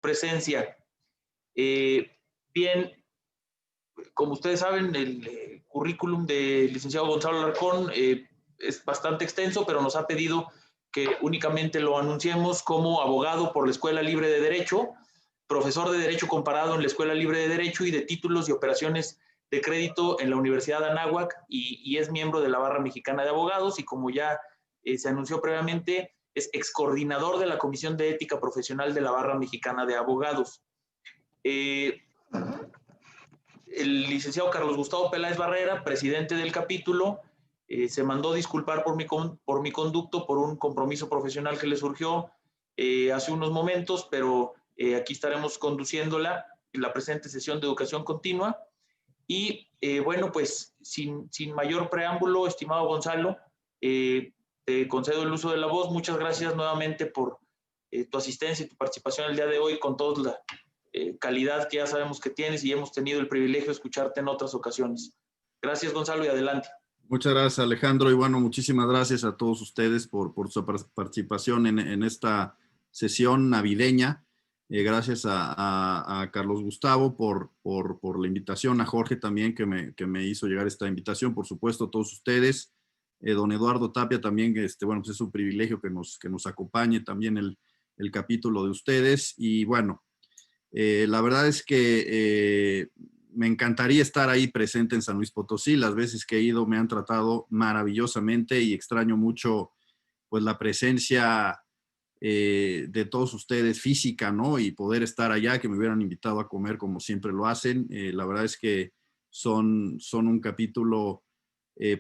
presencia. Bien, como ustedes saben, el currículum del licenciado Gonzalo Alarcón es bastante extenso, pero nos ha pedido que únicamente lo anunciemos como abogado por la Escuela Libre de Derecho, profesor de Derecho Comparado en la Escuela Libre de Derecho y de Títulos y Operaciones de Crédito en la Universidad de Anáhuac y es miembro de la Barra Mexicana de Abogados y como ya se anunció previamente, es excoordinador de la Comisión de Ética Profesional de la Barra Mexicana de Abogados. El licenciado Carlos Gustavo Peláez Barrera, presidente del capítulo, se mandó disculpar por mi conducto, por un compromiso profesional que le surgió hace unos momentos, pero aquí estaremos conduciéndola en la presente sesión de educación continua. Y bueno, pues sin mayor preámbulo, estimado Gonzalo, te concedo el uso de la voz. Muchas gracias nuevamente por tu asistencia y tu participación el día de hoy con toda la calidad que ya sabemos que tienes y hemos tenido el privilegio de escucharte en otras ocasiones. Gracias, Gonzalo, y adelante. Muchas gracias, Alejandro, y bueno, muchísimas gracias a todos ustedes por su participación en esta sesión navideña. Gracias a Carlos Gustavo por la invitación, a Jorge también que me hizo llegar esta invitación, por supuesto, a todos ustedes. Don Eduardo Tapia también, bueno, pues es un privilegio que nos acompañe también el capítulo de ustedes. Y bueno, la verdad es que me encantaría estar ahí presente en San Luis Potosí. Las veces que he ido me han tratado maravillosamente y extraño mucho pues la presencia de todos ustedes física, ¿no? Y poder estar allá, que me hubieran invitado a comer como siempre lo hacen. La verdad es que son un capítulo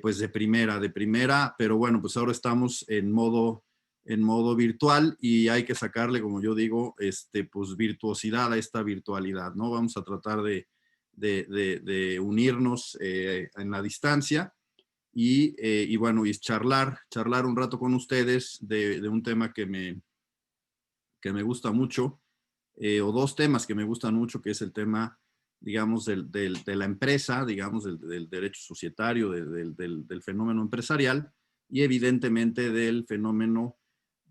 pues de primera, pero bueno, pues ahora estamos en modo virtual y hay que sacarle, como yo digo, pues virtuosidad a esta virtualidad, ¿no? Vamos a tratar de unirnos en la distancia y bueno, y charlar un rato con ustedes de un tema que me gusta mucho, o dos temas que me gustan mucho, que es el tema, digamos, de la empresa, digamos, del derecho societario, del fenómeno empresarial y evidentemente del fenómeno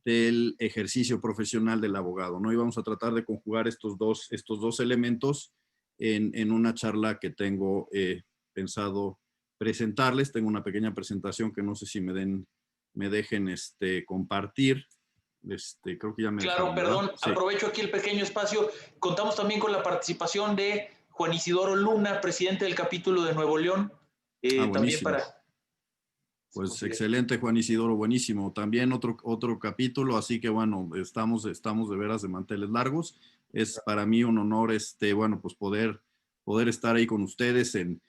del ejercicio profesional del abogado, ¿no? Y vamos a tratar de conjugar estos dos elementos en una charla que tengo pensado presentarles. Tengo una pequeña presentación que no sé si me dejen compartir. Creo que ya me Claro, dejaron, perdón, sí. Aprovecho aquí el pequeño espacio. Contamos también con la participación de Juan Isidoro Luna, presidente del capítulo de Nuevo León. También para... Pues excelente, Juan Isidoro, buenísimo. También otro capítulo, así que bueno, estamos de veras de manteles largos. Es para mí un honor, bueno, pues poder estar ahí con ustedes en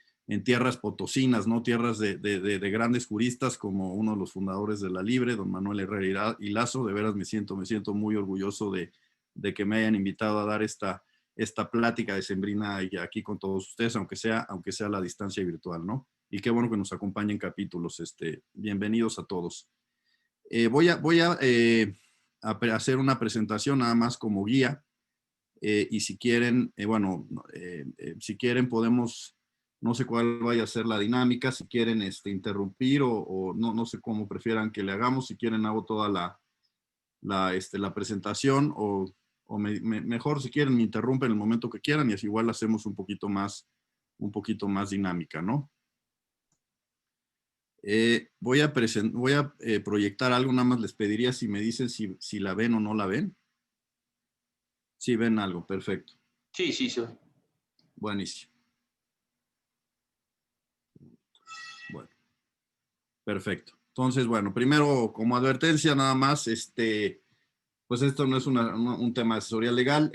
tierras potosinas, ¿no? Tierras de grandes juristas como uno de los fundadores de La Libre, don Manuel Herrera y Lazo. De veras me siento muy orgulloso de que me hayan invitado a dar esta plática decembrina aquí con todos ustedes, aunque sea a la distancia virtual, ¿no? Y qué bueno que nos acompañen capítulos. Bienvenidos a todos. Voy a hacer una presentación nada más como guía. Y si quieren, si quieren podemos, no sé cuál vaya a ser la dinámica, si quieren interrumpir o no sé cómo prefieran que le hagamos. Si quieren hago toda la presentación o mejor si quieren me interrumpen en el momento que quieran y así igual la hacemos un poquito más dinámica, ¿no? Voy a proyectar algo, nada más les pediría si me dicen si la ven o no la ven. Sí, ven algo, perfecto. Sí. Buenísimo. Bueno, perfecto. Entonces, bueno, primero como advertencia nada más, pues esto no es un tema de asesoría legal,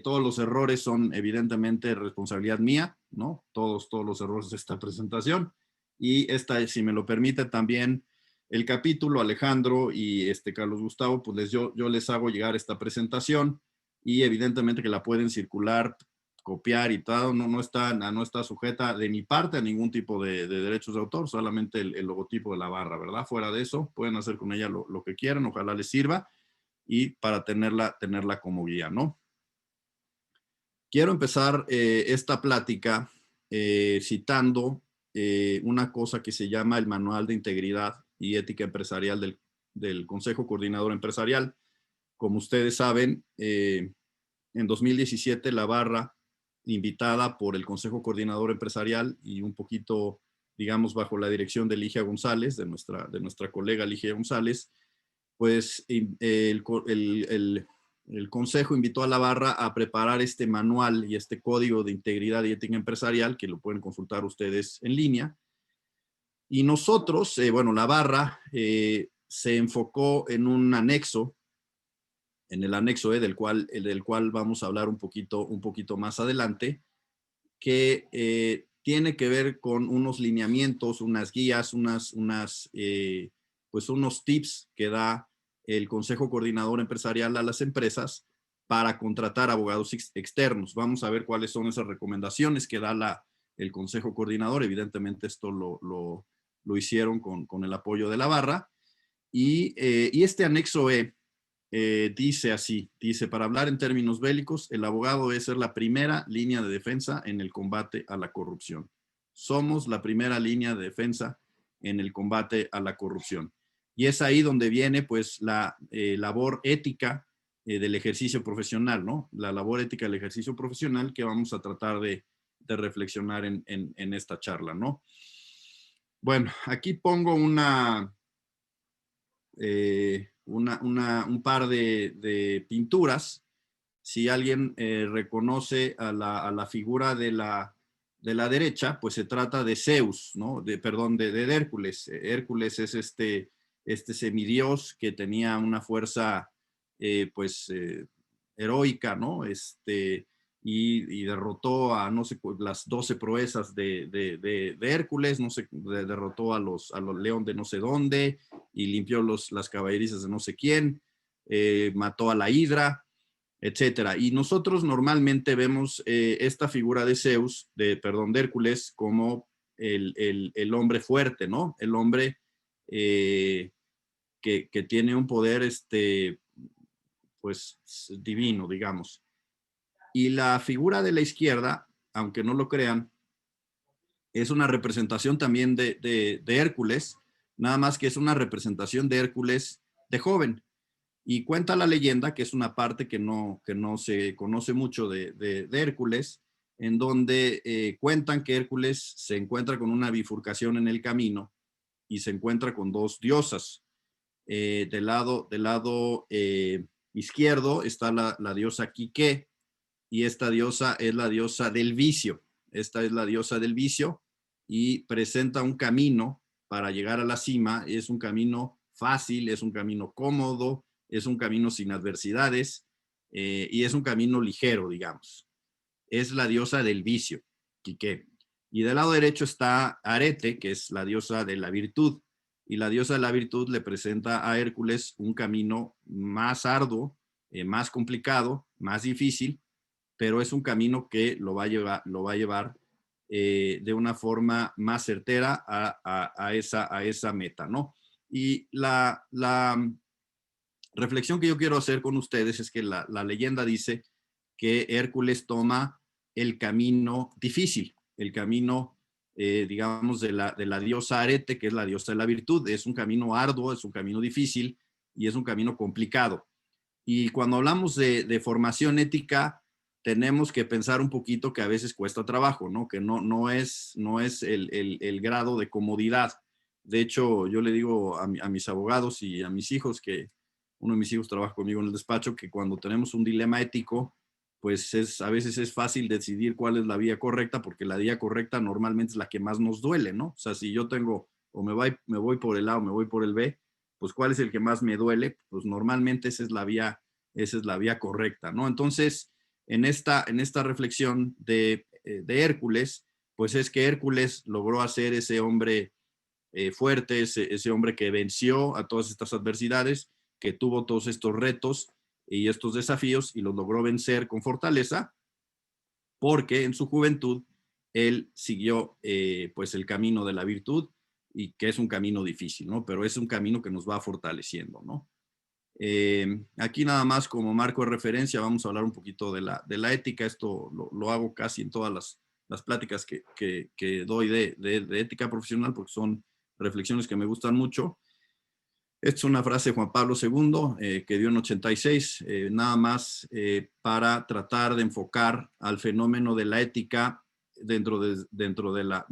todos los errores son evidentemente responsabilidad mía, ¿no? Todos los errores de esta presentación. Y si me lo permite también el capítulo, Alejandro y Carlos Gustavo, pues yo les hago llegar esta presentación y evidentemente que la pueden circular, copiar y todo, no está sujeta de mi parte a ningún tipo de derechos de autor, solamente el logotipo de la barra, ¿verdad? Fuera de eso, pueden hacer con ella lo que quieran, ojalá les sirva y para tenerla como guía, ¿no? Quiero empezar esta plática citando una cosa que se llama el Manual de Integridad y Ética Empresarial del Consejo Coordinador Empresarial. Como ustedes saben, en 2017 la barra, invitada por el Consejo Coordinador Empresarial y un poquito, digamos, bajo la dirección de Ligia González, de nuestra colega Ligia González, pues el Consejo invitó a la barra a preparar este manual y este código de integridad y ética empresarial, que lo pueden consultar ustedes en línea. Y nosotros, bueno, la barra se enfocó en un anexo, en el anexo del cual vamos a hablar un poquito más adelante, que tiene que ver con unos lineamientos, unas guías, pues unos tips que da el Consejo Coordinador Empresarial a las empresas para contratar abogados externos. Vamos a ver cuáles son esas recomendaciones que da el Consejo Coordinador. Evidentemente esto lo hicieron con el apoyo de la barra. Y este anexo E dice así, dice: para hablar en términos bélicos, el abogado debe ser la primera línea de defensa en el combate a la corrupción. Somos la primera línea de defensa en el combate a la corrupción. Y es ahí donde viene pues la labor ética del ejercicio profesional, ¿no? La labor ética del ejercicio profesional que vamos a tratar de reflexionar en esta charla, ¿no? Bueno, aquí pongo un par de pinturas. Si alguien reconoce a la figura de la derecha, pues se trata de Zeus, ¿no? Perdón, de Hércules. Hércules es este semidios que tenía una fuerza heroica, ¿no? Y derrotó a, no sé, las 12 proezas de Hércules, no sé, derrotó a los león de no sé dónde, y limpió las caballerizas de no sé quién, mató a la hidra, etcétera. Y nosotros normalmente vemos esta figura de Zeus, de Hércules, como el hombre fuerte, ¿no? El hombre que tiene un poder pues divino, digamos. Y la figura de la izquierda, aunque no lo crean, es una representación también de Hércules, nada más que es una representación de Hércules de joven. Y cuenta la leyenda, que es una parte que no se conoce mucho de Hércules, en donde cuentan que Hércules se encuentra con una bifurcación en el camino y se encuentra con dos diosas. Del lado izquierdo está la diosa Quique, y esta diosa es la diosa del vicio. Esta es la diosa del vicio y presenta un camino para llegar a la cima. Es un camino fácil, es un camino cómodo, es un camino sin adversidades y es un camino ligero, digamos. Es la diosa del vicio, Quique. Y del lado derecho está Arete, que es la diosa de la virtud. Y la diosa de la virtud le presenta a Hércules un camino más arduo, más complicado, más difícil, pero es un camino que lo va a llevar de una forma más certera a esa meta, ¿no? Y la reflexión que yo quiero hacer con ustedes es que la leyenda dice que Hércules toma el camino difícil, el camino, digamos, de la diosa Arete, que es la diosa de la virtud. Es un camino arduo, es un camino difícil y es un camino complicado. Y cuando hablamos de formación ética, tenemos que pensar un poquito que a veces cuesta trabajo, ¿no? Que no es el grado de comodidad. De hecho, yo le digo a mis abogados y a mis hijos, que uno de mis hijos trabaja conmigo en el despacho, que cuando tenemos un dilema ético, pues a veces es fácil decidir cuál es la vía correcta, porque la vía correcta normalmente es la que más nos duele, ¿no? O sea, si yo tengo, o me voy por el A o me voy por el B, pues ¿cuál es el que más me duele? Pues normalmente esa es la vía correcta, ¿no? Entonces, en esta reflexión de Hércules, pues es que Hércules logró hacer ese hombre fuerte, ese hombre que venció a todas estas adversidades, que tuvo todos estos retos y estos desafíos y los logró vencer con fortaleza, porque en su juventud él siguió pues el camino de la virtud, y que es un camino difícil, ¿no? Pero es un camino que nos va fortaleciendo, ¿no? Aquí nada más como marco de referencia vamos a hablar un poquito de la ética. Esto lo hago casi en todas las pláticas que doy de ética profesional, porque son reflexiones que me gustan mucho. Esta es una frase de Juan Pablo II que dio en 86, nada más para tratar de enfocar al fenómeno de la ética dentro de la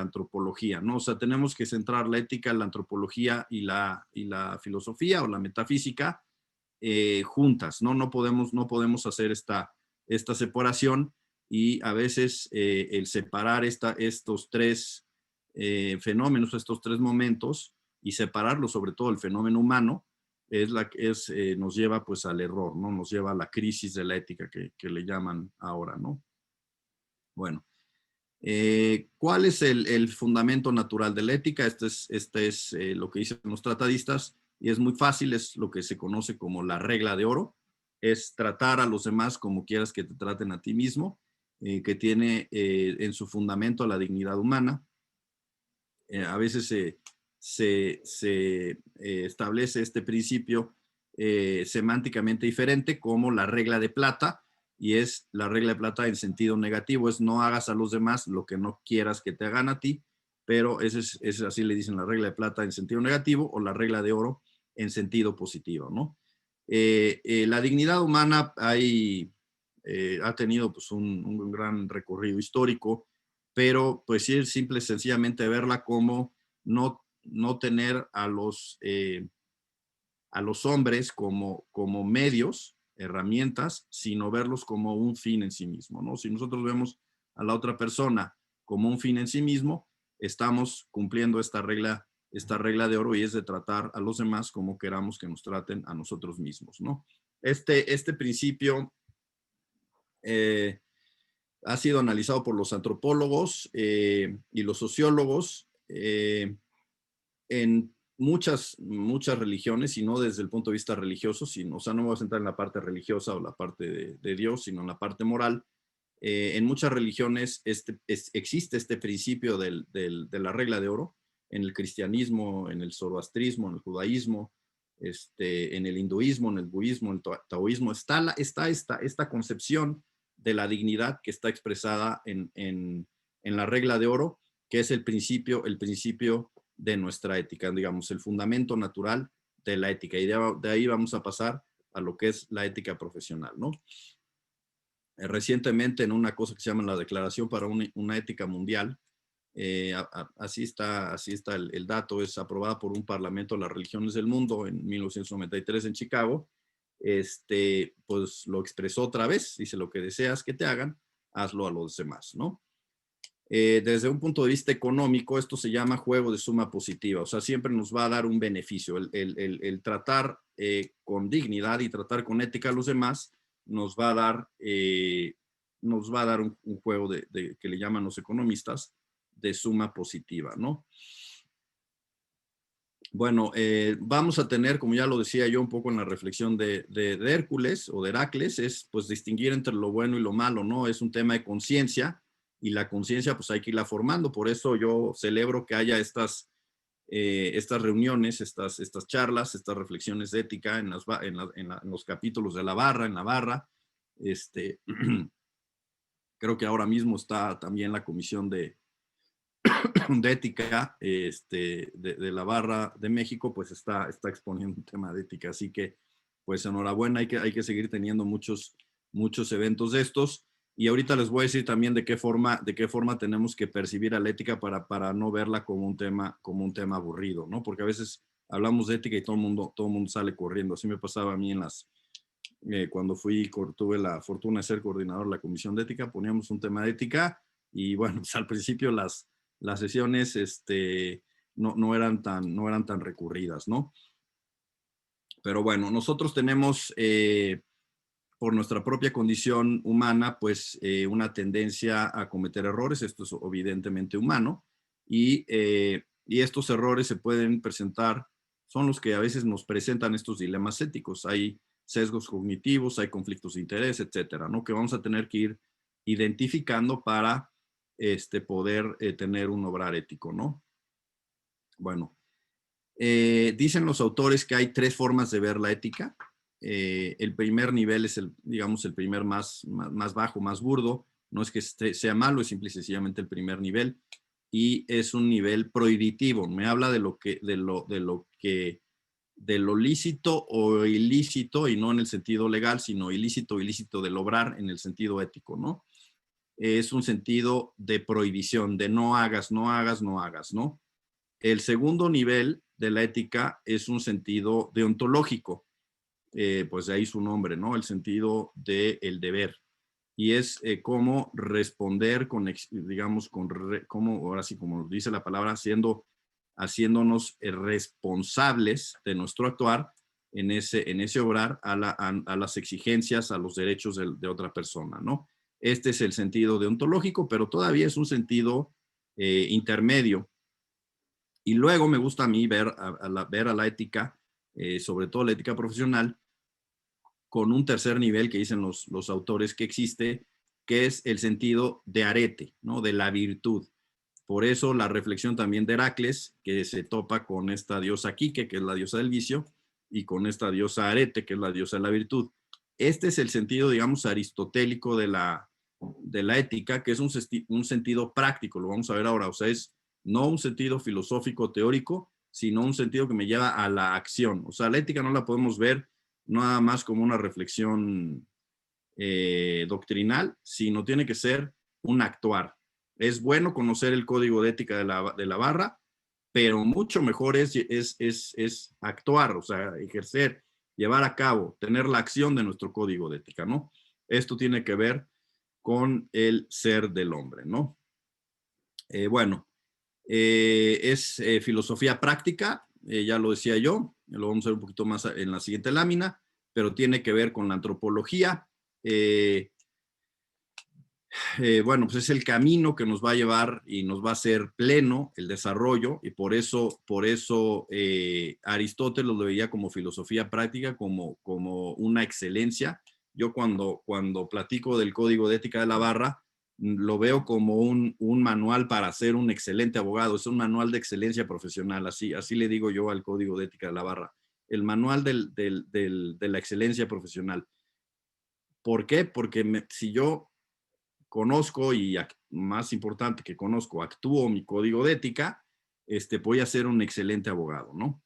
antropología, ¿no? O sea, tenemos que centrar la ética, la antropología y la filosofía o la metafísica juntas, ¿no? No podemos hacer esta separación, y a veces el separar estos tres fenómenos, estos tres momentos, y separarlo, sobre todo el fenómeno humano, nos lleva pues al error, ¿no? Nos lleva a la crisis de la ética que le llaman ahora, ¿no? Bueno, ¿cuál es el fundamento natural de la ética? Este es lo que dicen los tratadistas, y es muy fácil, es lo que se conoce como la regla de oro. Es tratar a los demás como quieras que te traten a ti mismo, que tiene en su fundamento la dignidad humana. A veces se establece este principio semánticamente diferente como la regla de plata, y es la regla de plata en sentido negativo, es no hagas a los demás lo que no quieras que te hagan a ti, pero así le dicen la regla de plata en sentido negativo, o la regla de oro en sentido positivo, ¿no? La dignidad humana ha tenido pues un gran recorrido histórico, pero pues sí es simple, sencillamente verla como no tener a los hombres como medios, herramientas, sino verlos como un fin en sí mismo, ¿no? Si nosotros vemos a la otra persona como un fin en sí mismo, estamos cumpliendo esta regla de oro, y es de tratar a los demás como queramos que nos traten a nosotros mismos, ¿no? Este principio ha sido analizado por los antropólogos y los sociólogos en muchas religiones, y no desde el punto de vista religioso, o sea, no me voy a centrar en la parte religiosa o la parte de Dios, sino en la parte moral. En muchas religiones existe este principio de la regla de oro, en el cristianismo, en el zoroastrismo, en el judaísmo, en el hinduismo, en el budismo, en el taoísmo, está esta concepción de la dignidad que está expresada en la regla de oro, que es el principio de nuestra ética, digamos, el fundamento natural de la ética. Y de ahí vamos a pasar a lo que es la ética profesional, ¿no? Recientemente, en una cosa que se llama la Declaración para una Ética Mundial, así está el dato, es aprobada por un parlamento de las religiones del mundo en 1993 en Chicago. Pues lo expresó otra vez, dice: lo que deseas que te hagan, hazlo a los demás, ¿no? Desde un punto de vista económico, esto se llama juego de suma positiva, o sea, siempre nos va a dar un beneficio. El tratar con dignidad y tratar con ética a los demás nos va a dar un juego que le llaman los economistas de suma positiva, ¿no? Bueno, vamos a tener, como ya lo decía yo un poco en la reflexión de Hércules o de Heracles, es pues distinguir entre lo bueno y lo malo, ¿no? Es un tema de conciencia, y la conciencia pues hay que irla formando. Por eso yo celebro que haya estas reuniones, estas charlas, estas reflexiones de ética en los capítulos de La Barra, en La Barra. Creo que ahora mismo está también la comisión de ética de La Barra de México, pues está exponiendo un tema de ética. Así que pues enhorabuena, hay que seguir teniendo muchos eventos de estos. Y ahorita les voy a decir también de qué forma tenemos que percibir a la ética para no verla como un tema aburrido, ¿no? Porque a veces hablamos de ética y todo el mundo sale corriendo. Así me pasaba a mí cuando tuve la fortuna de ser coordinador de la Comisión de Ética, poníamos un tema de ética, y bueno, pues al principio las sesiones no eran tan recurridas, ¿no? Pero bueno, nosotros tenemos por nuestra propia condición humana, pues una tendencia a cometer errores. Esto es evidentemente humano, y estos errores se pueden presentar, son los que a veces nos presentan estos dilemas éticos. Hay sesgos cognitivos, hay conflictos de interés, etcétera, ¿no? Que vamos a tener que ir identificando para poder tener un obrar ético, ¿no? Bueno, dicen los autores que hay tres formas de ver la ética. El primer nivel es digamos, el primer más bajo, más burdo. No es que sea malo, es simple y sencillamente el primer nivel, y es un nivel prohibitivo. Me habla de lo que de lo lícito o ilícito, y no en el sentido legal, sino ilícito o ilícito del obrar en el sentido ético, ¿no? Es un sentido de prohibición, de no hagas, no hagas, no hagas, ¿no? El segundo nivel de la ética es un sentido deontológico, pues de ahí su nombre, ¿no? El sentido del deber. Y es cómo responder con, digamos, cómo, ahora sí, como dice la palabra, haciéndonos responsables de nuestro actuar en ese obrar a las exigencias, a los derechos de otra persona, ¿no? Este es el sentido deontológico, pero todavía es un sentido intermedio. Y luego me gusta a mí ver a la ética, sobre todo la ética profesional, con un tercer nivel que dicen los autores que existe, que es el sentido de arete, ¿no? De la virtud. Por eso la reflexión también de Heracles, que se topa con esta diosa Quique, que es la diosa del vicio, y con esta diosa Arete, que es la diosa de la virtud. Este es el sentido, digamos, aristotélico de la ética, que es un sentido práctico, lo vamos a ver ahora. O sea, es no un sentido filosófico teórico, sino un sentido que me lleva a la acción. O sea, la ética no la podemos ver nada más como una reflexión doctrinal, sino tiene que ser un actuar. Es bueno conocer el código de ética de la barra, pero mucho mejor es actuar, o sea, ejercer, llevar a cabo, tener la acción de nuestro código de ética, ¿no? Esto tiene que ver con el ser del hombre, ¿no? Bueno, es filosofía práctica, ya lo decía yo, lo vamos a ver un poquito más en la siguiente lámina, pero tiene que ver con la antropología. Bueno, pues es el camino que nos va a llevar y nos va a hacer pleno el desarrollo, y por eso Aristóteles lo veía como filosofía práctica, como una excelencia. Yo cuando platico del código de ética de la barra, lo veo como un manual para ser un excelente abogado, es un manual de excelencia profesional, así le digo yo al código de ética de la barra, el manual de la excelencia profesional. ¿Por qué? Porque si yo conozco y más importante que conozco, actúo mi código de ética, voy a ser un excelente abogado, ¿no?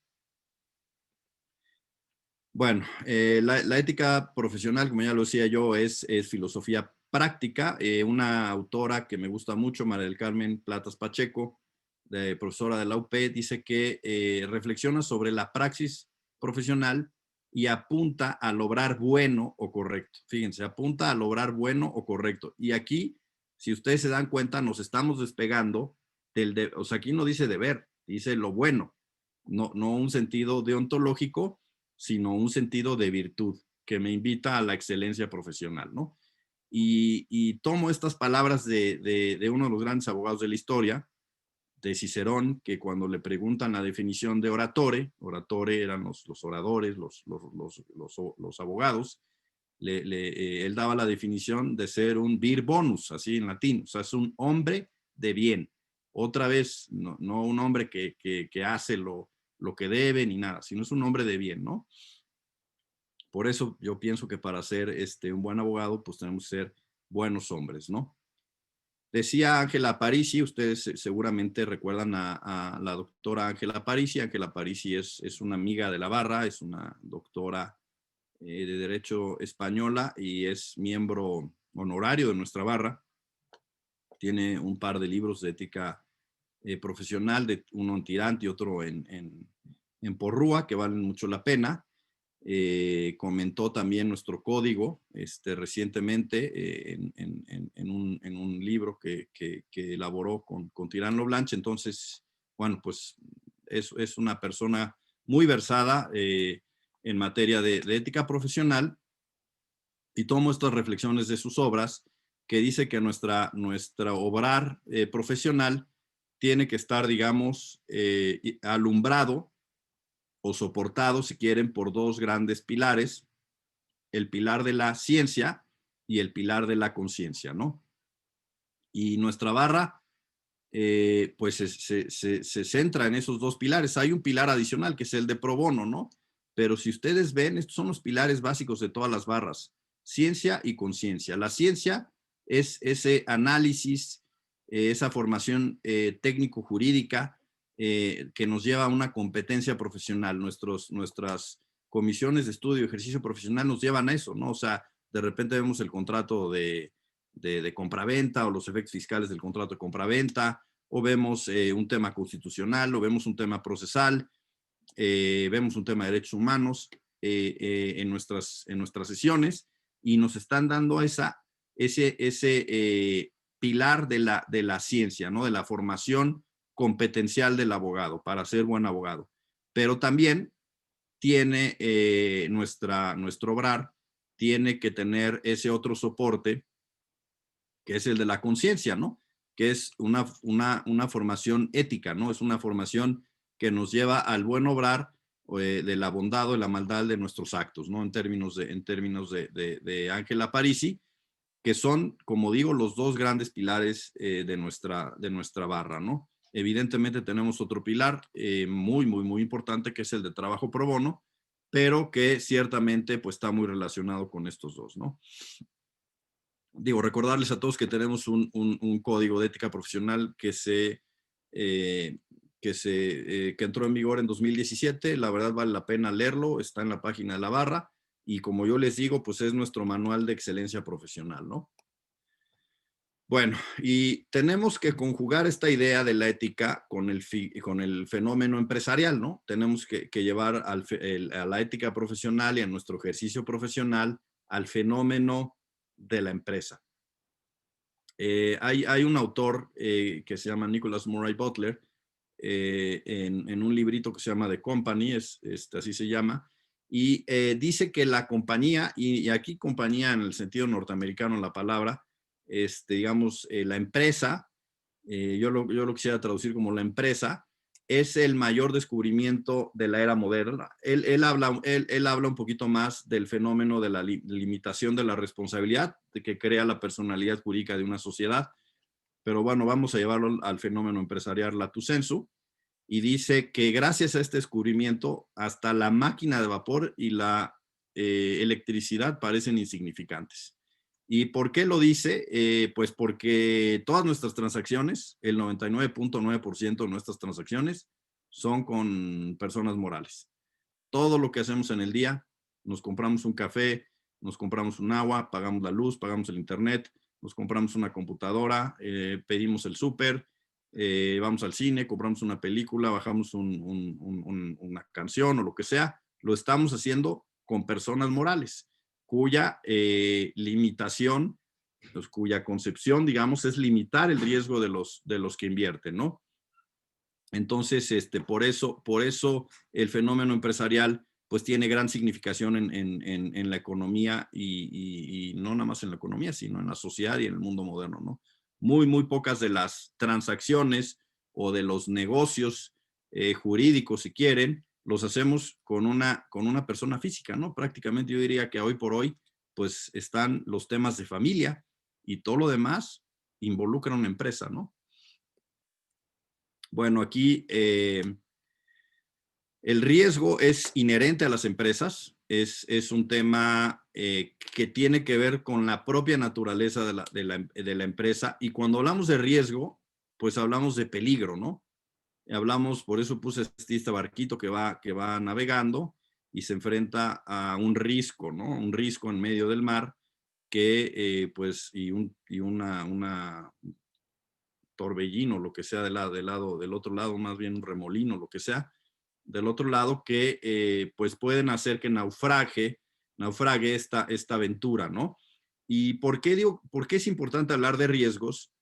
Bueno, la ética profesional, como ya lo decía yo, es filosofía práctica. Una autora que me gusta mucho, María del Carmen Platas Pacheco, profesora de la UP, dice que reflexiona sobre la praxis profesional y apunta a lograr bueno o correcto. Fíjense, apunta a lograr bueno o correcto. Y aquí, si ustedes se dan cuenta, nos estamos despegando o sea, aquí no dice deber, dice lo bueno, no un sentido deontológico, sino un sentido de virtud que me invita a la excelencia profesional, ¿no? Y tomo estas palabras de uno de los grandes abogados de la historia, de Cicerón, que cuando le preguntan la definición de oratore eran los oradores, los abogados, él daba la definición de ser un vir bonus, así en latín, o sea, es un hombre de bien. Otra vez, no un hombre que hace lo que debe ni nada, sino es un hombre de bien, ¿no? Por eso yo pienso que para ser un buen abogado, pues tenemos que ser buenos hombres, ¿no? Decía Ángela Parisi, ustedes seguramente recuerdan a la doctora Ángela Parisi. Ángela Parisi es una amiga de la barra, es una doctora de Derecho española y es miembro honorario de nuestra barra. Tiene un par de libros de ética profesional, uno en Tirante y otro en Porrúa, que valen mucho la pena. Comentó también nuestro código recientemente en un libro que elaboró con Tirán Blanche. Entonces, bueno, pues es una persona muy versada en materia de ética profesional, y tomo estas reflexiones de sus obras, que dice que nuestra obrar profesional tiene que estar, digamos, alumbrado o soportado, si quieren, por dos grandes pilares: el pilar de la ciencia y el pilar de la conciencia, ¿no? Y nuestra barra, pues se centra en esos dos pilares. Hay un pilar adicional que es el de pro bono, ¿no? Pero si ustedes ven, estos son los pilares básicos de todas las barras: ciencia y conciencia. La ciencia es ese análisis, esa formación técnico-jurídica, que nos lleva a una competencia profesional. Nuestras comisiones de estudio y ejercicio profesional nos llevan a eso, ¿no? O sea, de repente vemos el contrato de compraventa o los efectos fiscales del contrato de compraventa, o vemos un tema constitucional, o vemos un tema procesal, vemos un tema de derechos humanos en nuestras sesiones, y nos están dando ese pilar de la ciencia, ¿no? De la formación competencial del abogado para ser buen abogado. Pero también tiene nuestro obrar, tiene que tener ese otro soporte, que es el de la conciencia, ¿no? Que es una formación ética, ¿no? Es una formación que nos lleva al buen obrar, de la bondad o de la maldad de nuestros actos, ¿no? En términos de Ángela Parisi, que son, como digo, los dos grandes pilares de nuestra barra, ¿no? Evidentemente tenemos otro pilar muy importante, que es el de trabajo pro bono, pero que ciertamente pues está muy relacionado con estos dos, ¿no? Digo, recordarles a todos que tenemos un código de ética profesional que entró en vigor en 2017. La verdad vale la pena leerlo, está en la página de la barra, y como yo les digo, pues es nuestro manual de excelencia profesional, ¿no? Bueno, y tenemos que conjugar esta idea de la ética con el fenómeno empresarial, ¿no? Tenemos que llevar a la ética profesional y a nuestro ejercicio profesional al fenómeno de la empresa. Hay un autor que se llama Nicholas Murray Butler, en un librito que se llama The Company, así se llama, y dice que la compañía, y aquí compañía en el sentido norteamericano la palabra, digamos, la empresa, yo lo quisiera traducir como la empresa, es el mayor descubrimiento de la era moderna. Él habla un poquito más del fenómeno de la limitación de la responsabilidad de que crea la personalidad jurídica de una sociedad. Pero bueno, vamos a llevarlo al fenómeno empresarial lato sensu, y dice que gracias a este descubrimiento hasta la máquina de vapor y la electricidad parecen insignificantes. ¿Y por qué lo dice? Pues porque todas nuestras transacciones, el 99.9% de nuestras transacciones, son con personas morales. Todo lo que hacemos en el día, nos compramos un café, nos compramos un agua, pagamos la luz, pagamos el internet, nos compramos una computadora, pedimos el súper, vamos al cine, compramos una película, bajamos una canción o lo que sea, lo estamos haciendo con personas morales, cuya limitación, pues, cuya concepción, digamos, es limitar el riesgo de los que invierten, ¿no? Entonces, por eso el fenómeno empresarial pues tiene gran significación en la economía, y no nada más en la economía, sino en la sociedad y en el mundo moderno, ¿no? Muy pocas de las transacciones o de los negocios jurídicos, si quieren, los hacemos con una persona física, ¿no? Prácticamente yo diría que hoy por hoy, pues están los temas de familia, y todo lo demás involucra una empresa, ¿no? Bueno, aquí el riesgo es inherente a las empresas, es un tema que tiene que ver con la propia naturaleza de la empresa, y cuando hablamos de riesgo, pues hablamos de peligro, ¿no? Hablamos, por eso puse este barquito que va navegando y se enfrenta a un risco, ¿no? Un risco en medio del mar que, pues, y una torbellino, lo que sea del otro lado, más bien un remolino, lo que sea, del otro lado, que pues pueden hacer que naufrague esta aventura, ¿no? ¿Y por qué es importante hablar de riesgos?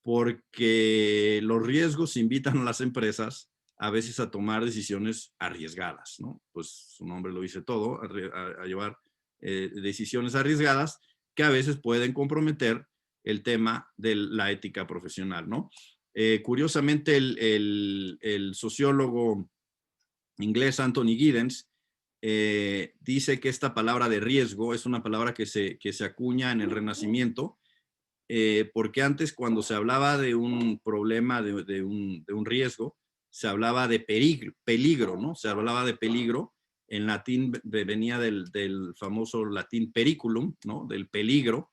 Porque los riesgos invitan a las empresas a veces a tomar decisiones arriesgadas, ¿no? Pues su nombre lo dice todo, a llevar decisiones arriesgadas que a veces pueden comprometer el tema de la ética profesional, ¿no? Curiosamente, el sociólogo inglés Anthony Giddens dice que esta palabra de riesgo es una palabra que se acuña en el Renacimiento, porque antes, cuando se hablaba de un problema, de un riesgo, se hablaba de peligro, ¿no? Se hablaba de peligro. En latín venía del famoso latín periculum, ¿no? Del peligro.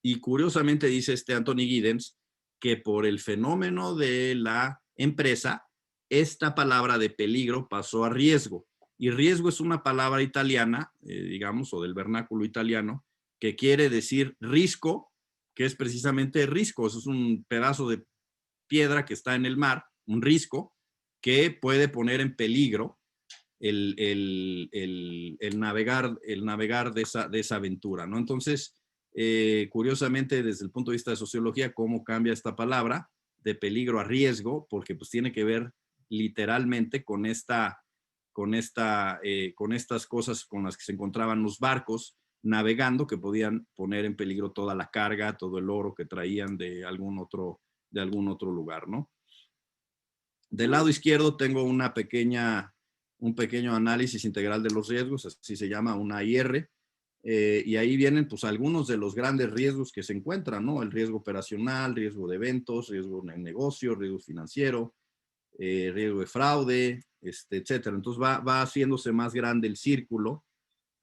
Y curiosamente dice Anthony Giddens que por el fenómeno de la empresa, esta palabra de peligro pasó a riesgo. Y riesgo es una palabra italiana, digamos, o del vernáculo italiano, que quiere decir risco, que es precisamente risco. Eso es un pedazo de piedra que está en el mar, un risco, que puede poner en peligro el navegar de esa aventura, ¿no? Entonces, curiosamente, desde el punto de vista de sociología, cómo cambia esta palabra de peligro a riesgo, porque pues tiene que ver literalmente con estas cosas con las que se encontraban los barcos navegando, que podían poner en peligro toda la carga, todo el oro que traían de algún otro lugar, ¿no? Del lado izquierdo tengo un pequeño análisis integral de los riesgos, así se llama, una IR, y ahí vienen pues algunos de los grandes riesgos que se encuentran, ¿no? El riesgo operacional, riesgo de eventos, riesgo en negocio, riesgo financiero, riesgo de fraude, etcétera. Entonces va haciéndose más grande el círculo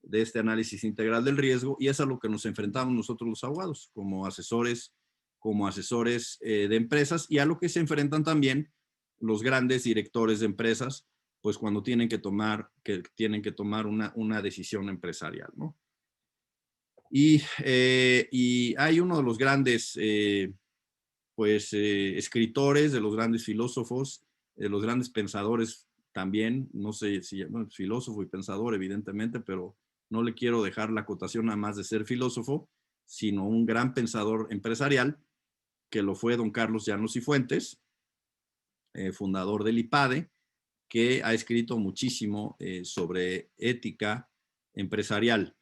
de este análisis integral del riesgo, y es a lo que nos enfrentamos nosotros los abogados como asesores de empresas, y a lo que se enfrentan también los grandes directores de empresas, pues cuando tienen que tomar una decisión empresarial, ¿no? Y hay uno de los grandes escritores, de los grandes filósofos, de los grandes pensadores también, no sé si, bueno, filósofo y pensador evidentemente, pero no le quiero dejar la acotación a más de ser filósofo, sino un gran pensador empresarial, que lo fue don Carlos Llanos y Fuentes, fundador del IPADE, que ha escrito muchísimo sobre ética empresarial.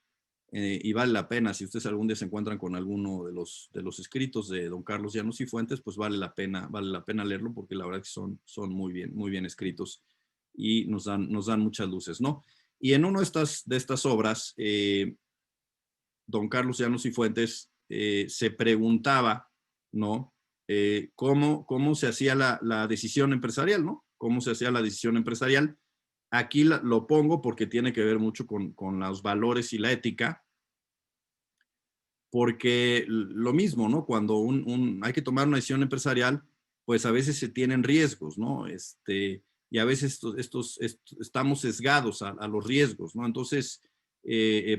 Y vale la pena, si ustedes algún día se encuentran con alguno de los escritos de don Carlos Llanos y Fuentes, pues vale la pena leerlo, porque la verdad que son muy bien escritos y nos dan muchas luces, ¿no? Y en una de estas obras, don Carlos Llanos y Fuentes se preguntaba, ¿no? ¿Cómo se hacía la decisión empresarial, ¿no? ¿Cómo se hacía la decisión empresarial? Aquí lo pongo porque tiene que ver mucho con los valores y la ética, porque lo mismo, ¿no? Cuando hay que tomar una decisión empresarial, pues a veces se tienen riesgos, ¿no? Y a veces estamos sesgados a los riesgos, ¿no? Entonces,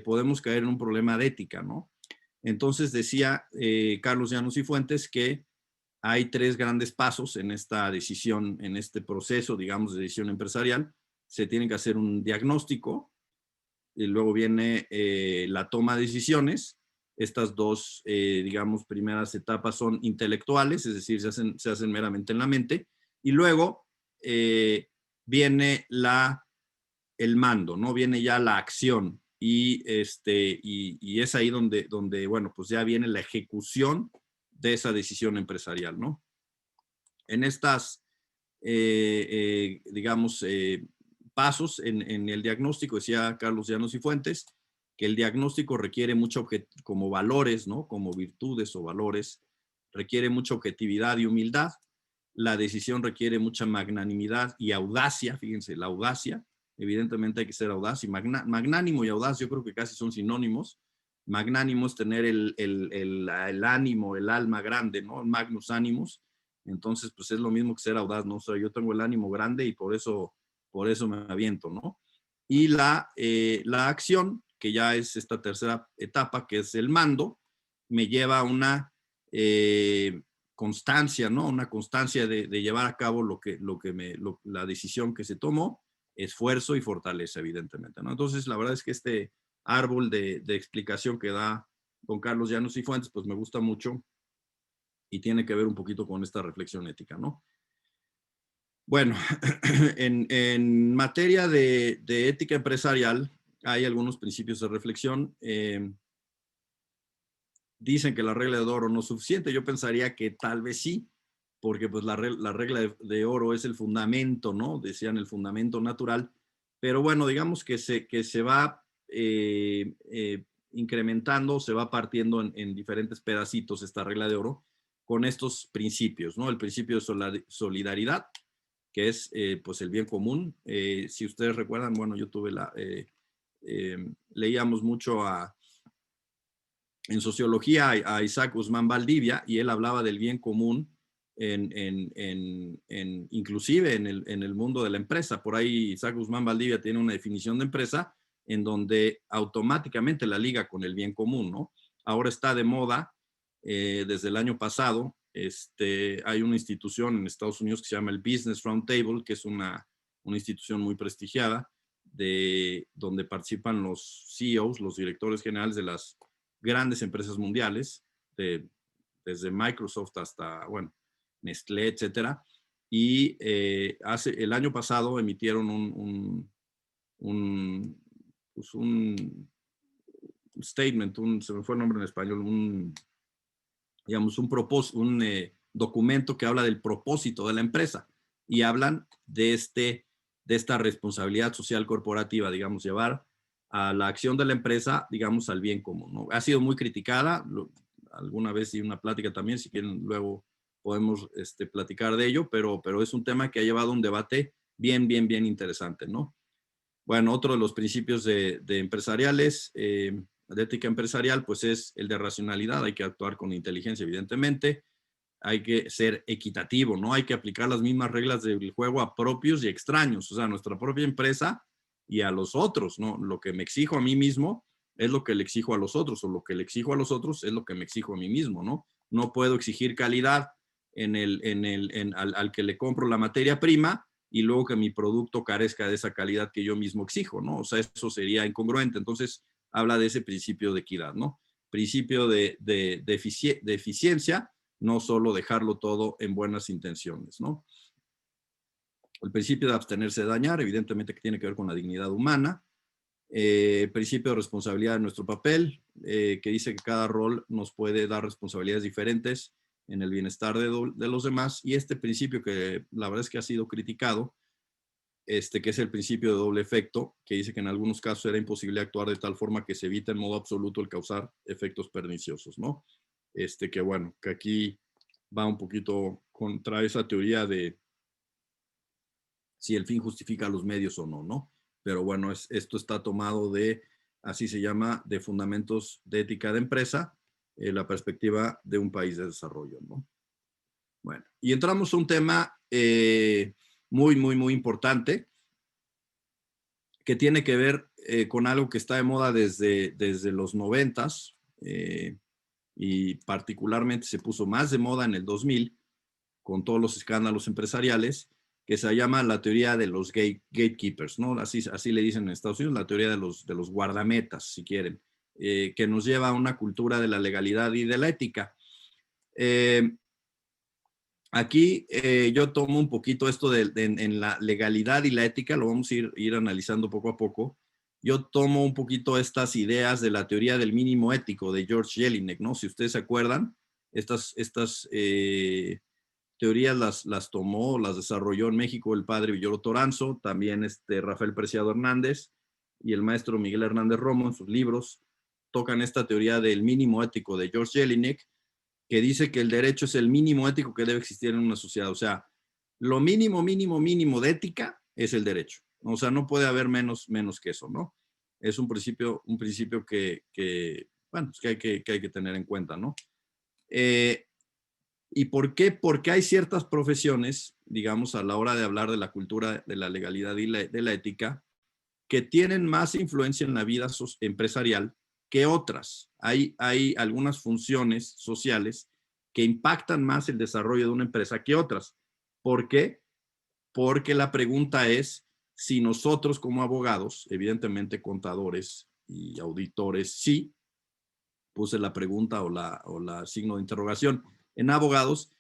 podemos caer en un problema de ética, ¿no? Entonces decía Carlos Llanos y Fuentes que hay 3 grandes pasos en esta decisión, en este proceso, digamos, de decisión empresarial. Se tiene que hacer un diagnóstico, y luego viene la toma de decisiones. Estas dos, digamos, primeras etapas son intelectuales, es decir, se hacen meramente en la mente, y luego viene el mando, ¿no? Viene ya la acción, y es ahí donde, bueno, pues ya viene la ejecución de esa decisión empresarial, ¿no? En estas, digamos, pasos en el diagnóstico, decía Carlos Llanos y Fuentes, que el diagnóstico requiere mucho, como valores, ¿no? Como virtudes o valores, requiere mucha objetividad y humildad. La decisión requiere mucha magnanimidad y audacia, fíjense, la audacia. Evidentemente hay que ser audaz, y magnánimo y audaz yo creo que casi son sinónimos. Magnánimo es tener el ánimo, el alma grande, ¿no? El magnus animus. Entonces, pues es lo mismo que ser audaz, ¿no? O sea, yo tengo el ánimo grande y por eso me aviento, ¿no? Y la acción, que ya es esta tercera etapa, que es el mando, me lleva a una constancia, ¿no? Una constancia de llevar a cabo la decisión que se tomó, esfuerzo y fortaleza, evidentemente, ¿no? Entonces, la verdad es que este árbol de explicación que da don Carlos Llanos y Fuentes, pues me gusta mucho, y tiene que ver un poquito con esta reflexión ética, ¿no? Bueno, en materia de ética empresarial, hay algunos principios de reflexión. Dicen que la regla de oro no es suficiente. Yo pensaría que tal vez sí, porque pues la regla de oro es el fundamento, ¿no? Decían el fundamento natural. Pero bueno, digamos que se va incrementando, se va partiendo en diferentes pedacitos esta regla de oro con estos principios, ¿no? El principio de solidaridad, que es pues el bien común. Si ustedes recuerdan, bueno, yo tuve leíamos mucho en sociología a Isaac Guzmán Valdivia, y él hablaba del bien común inclusive en el mundo de la empresa. Por ahí Isaac Guzmán Valdivia tiene una definición de empresa en donde automáticamente la liga con el bien común, ¿no? Ahora está de moda, desde el año pasado, hay una institución en Estados Unidos que se llama el Business Roundtable, que es una institución muy prestigiada, donde participan los CEOs, los directores generales de las grandes empresas mundiales, desde Microsoft hasta, bueno, Nestlé, etcétera. Y el año pasado emitieron un statement, se me fue el nombre en español, digamos, un documento que habla del propósito de la empresa y hablan de esta responsabilidad social corporativa, digamos, llevar a la acción de la empresa, digamos, al bien común, ¿no? Ha sido muy criticada, alguna vez di una plática también, si quieren luego podemos platicar de ello, pero es un tema que ha llevado un debate bien interesante, ¿no? Bueno, otro de los principios de empresariales, de ética empresarial, pues es el de racionalidad. Hay que actuar con inteligencia, evidentemente. Hay que ser equitativo, ¿no? Hay que aplicar las mismas reglas del juego a propios y extraños, o sea, a nuestra propia empresa y a los otros, ¿no? Lo que me exijo a mí mismo es lo que le exijo a los otros, o lo que le exijo a los otros es lo que me exijo a mí mismo, ¿no? No puedo exigir calidad al que le compro la materia prima y luego que mi producto carezca de esa calidad que yo mismo exijo, ¿no? O sea, eso sería incongruente. Entonces, habla de ese principio de equidad, ¿no? Principio de eficiencia, no solo dejarlo todo en buenas intenciones, ¿no? El principio de abstenerse de dañar, evidentemente que tiene que ver con la dignidad humana. Principio de responsabilidad de nuestro papel, que dice que cada rol nos puede dar responsabilidades diferentes en el bienestar de los demás. Y este principio que la verdad es que ha sido criticado, que es el principio de doble efecto, que dice que en algunos casos era imposible actuar de tal forma que se evita en modo absoluto el causar efectos perniciosos, ¿no? Que bueno, que aquí va un poquito contra esa teoría de si el fin justifica los medios o no, ¿no? Pero bueno, esto está tomado así se llama, de fundamentos de ética de empresa, la perspectiva de un país de desarrollo, ¿no? Bueno, y entramos a un tema muy importante, que tiene que ver con algo que está de moda desde los 90s, y particularmente se puso más de moda en el 2000 con todos los escándalos empresariales, que se llama la teoría de los gatekeepers, ¿no? Así le dicen en Estados Unidos, la teoría de los guardametas, si quieren, que nos lleva a una cultura de la legalidad y de la ética. Aquí yo tomo un poquito esto en la legalidad y la ética, lo vamos a ir analizando poco a poco. Yo tomo un poquito estas ideas de la teoría del mínimo ético de George Jelinek, ¿no? Si ustedes se acuerdan, estas teorías las tomó, las desarrolló en México el padre Villoro Toranzo, también Rafael Preciado Hernández y el maestro Miguel Hernández Romo en sus libros tocan esta teoría del mínimo ético de George Jelinek, que dice que el derecho es el mínimo ético que debe existir en una sociedad. O sea, lo mínimo de ética es el derecho. O sea, no puede haber menos que eso, ¿no? Es un principio bueno, que hay que tener en cuenta, ¿no? ¿Y por qué? Porque hay ciertas profesiones, digamos, a la hora de hablar de la cultura de la legalidad y de la ética, que tienen más influencia en la vida empresarial que otras. Hay algunas funciones sociales que impactan más el desarrollo de una empresa que otras. ¿Por qué? Porque la pregunta es si nosotros como abogados, evidentemente contadores y auditores, sí, puse la pregunta o la signo de interrogación, en abogados,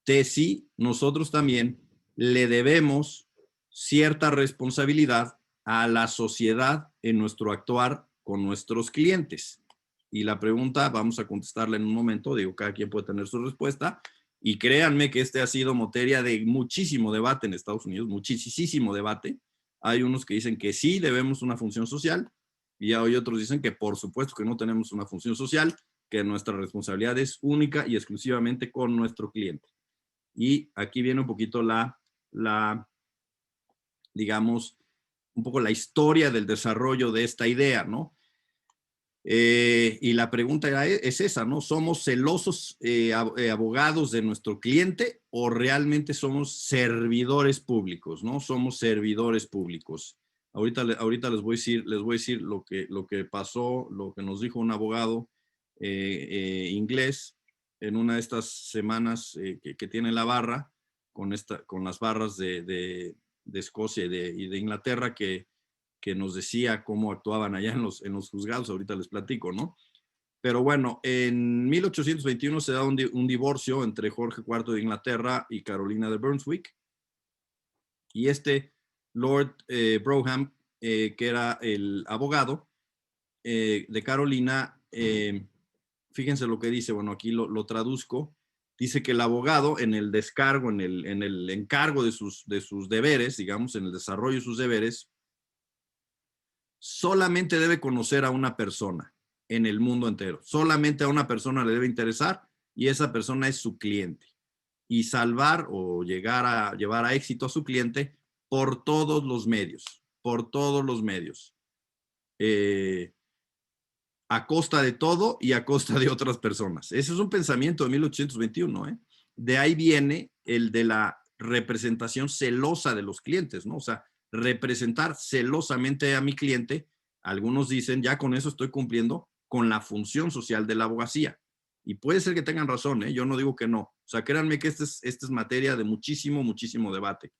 de si nosotros también le debemos cierta responsabilidad a la sociedad en nuestro actuar con nuestros clientes. Y la pregunta vamos a contestarla en un momento, digo, cada quien puede tener su respuesta, y créanme que ha sido materia de muchísimo debate en Estados Unidos, muchísimo debate. Hay unos que dicen que sí debemos una función social, y hay otros que dicen que por supuesto que no tenemos una función social, que nuestra responsabilidad es única y exclusivamente con nuestro cliente. Y aquí viene un poquito digamos, un poco la historia del desarrollo de esta idea, ¿no? Y la pregunta es esa, ¿no? ¿Somos celosos abogados de nuestro cliente o realmente somos servidores públicos, ¿no? Somos servidores públicos. Ahorita les voy a decir lo que pasó, lo que nos dijo un abogado inglés en una de estas semanas que tiene la barra con las barras de Escocia y de Inglaterra que nos decía cómo actuaban allá en los juzgados, ahorita les platico, ¿no? Pero bueno, en 1821 se da un divorcio entre Jorge IV de Inglaterra y Carolina de Brunswick, y Lord Brougham, que era el abogado de Carolina, fíjense lo que dice, bueno, aquí lo traduzco, dice que el abogado en el descargo, en el encargo de sus deberes, digamos, en el desarrollo de sus deberes, solamente debe conocer a una persona en el mundo entero. Solamente a una persona le debe interesar y esa persona es su cliente. Y salvar o llevar a éxito a su cliente por todos los medios, a costa de todo y a costa de otras personas. Ese es un pensamiento de 1821, ¿eh? De ahí viene el de la representación celosa de los clientes, ¿no? O sea, representar celosamente a mi cliente, algunos dicen, ya con eso estoy cumpliendo con la función social de la abogacía. Y puede ser que tengan razón, ¿eh? Yo no digo que no. O sea, créanme que esta es materia de muchísimo debate.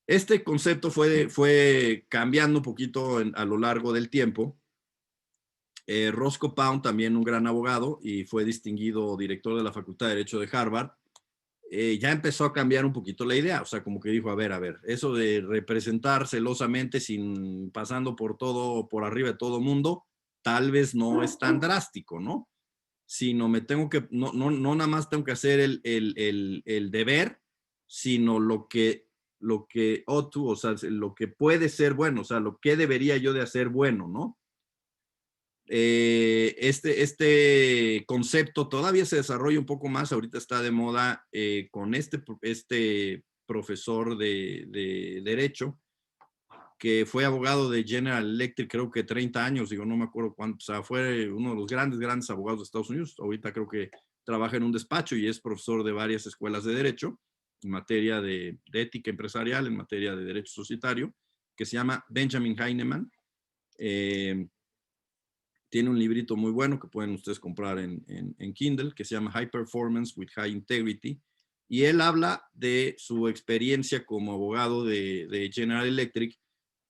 Este concepto fue cambiando un poquito a lo largo del tiempo. Roscoe Pound, también un gran abogado y fue distinguido director de la Facultad de Derecho de Harvard, ya empezó a cambiar un poquito la idea, o sea, como que dijo, a ver, eso de representar celosamente pasando por arriba de todo mundo, tal vez no es tan drástico, ¿no? Sino no nada más tengo que hacer el deber, sino lo que ought to, o sea, lo que puede ser bueno, o sea, lo que debería yo de hacer bueno, ¿no? Este concepto todavía se desarrolla un poco más, ahorita está de moda con este profesor de Derecho, que fue abogado de General Electric, creo que 30 años, digo, no me acuerdo cuánto, o sea, fue uno de los grandes abogados de Estados Unidos, ahorita creo que trabaja en un despacho y es profesor de varias escuelas de Derecho, en materia de ética empresarial, en materia de Derecho Societario, que se llama Benjamin Heinemann. Tiene un librito muy bueno que pueden ustedes comprar en Kindle, que se llama High Performance with High Integrity. Y él habla de su experiencia como abogado de General Electric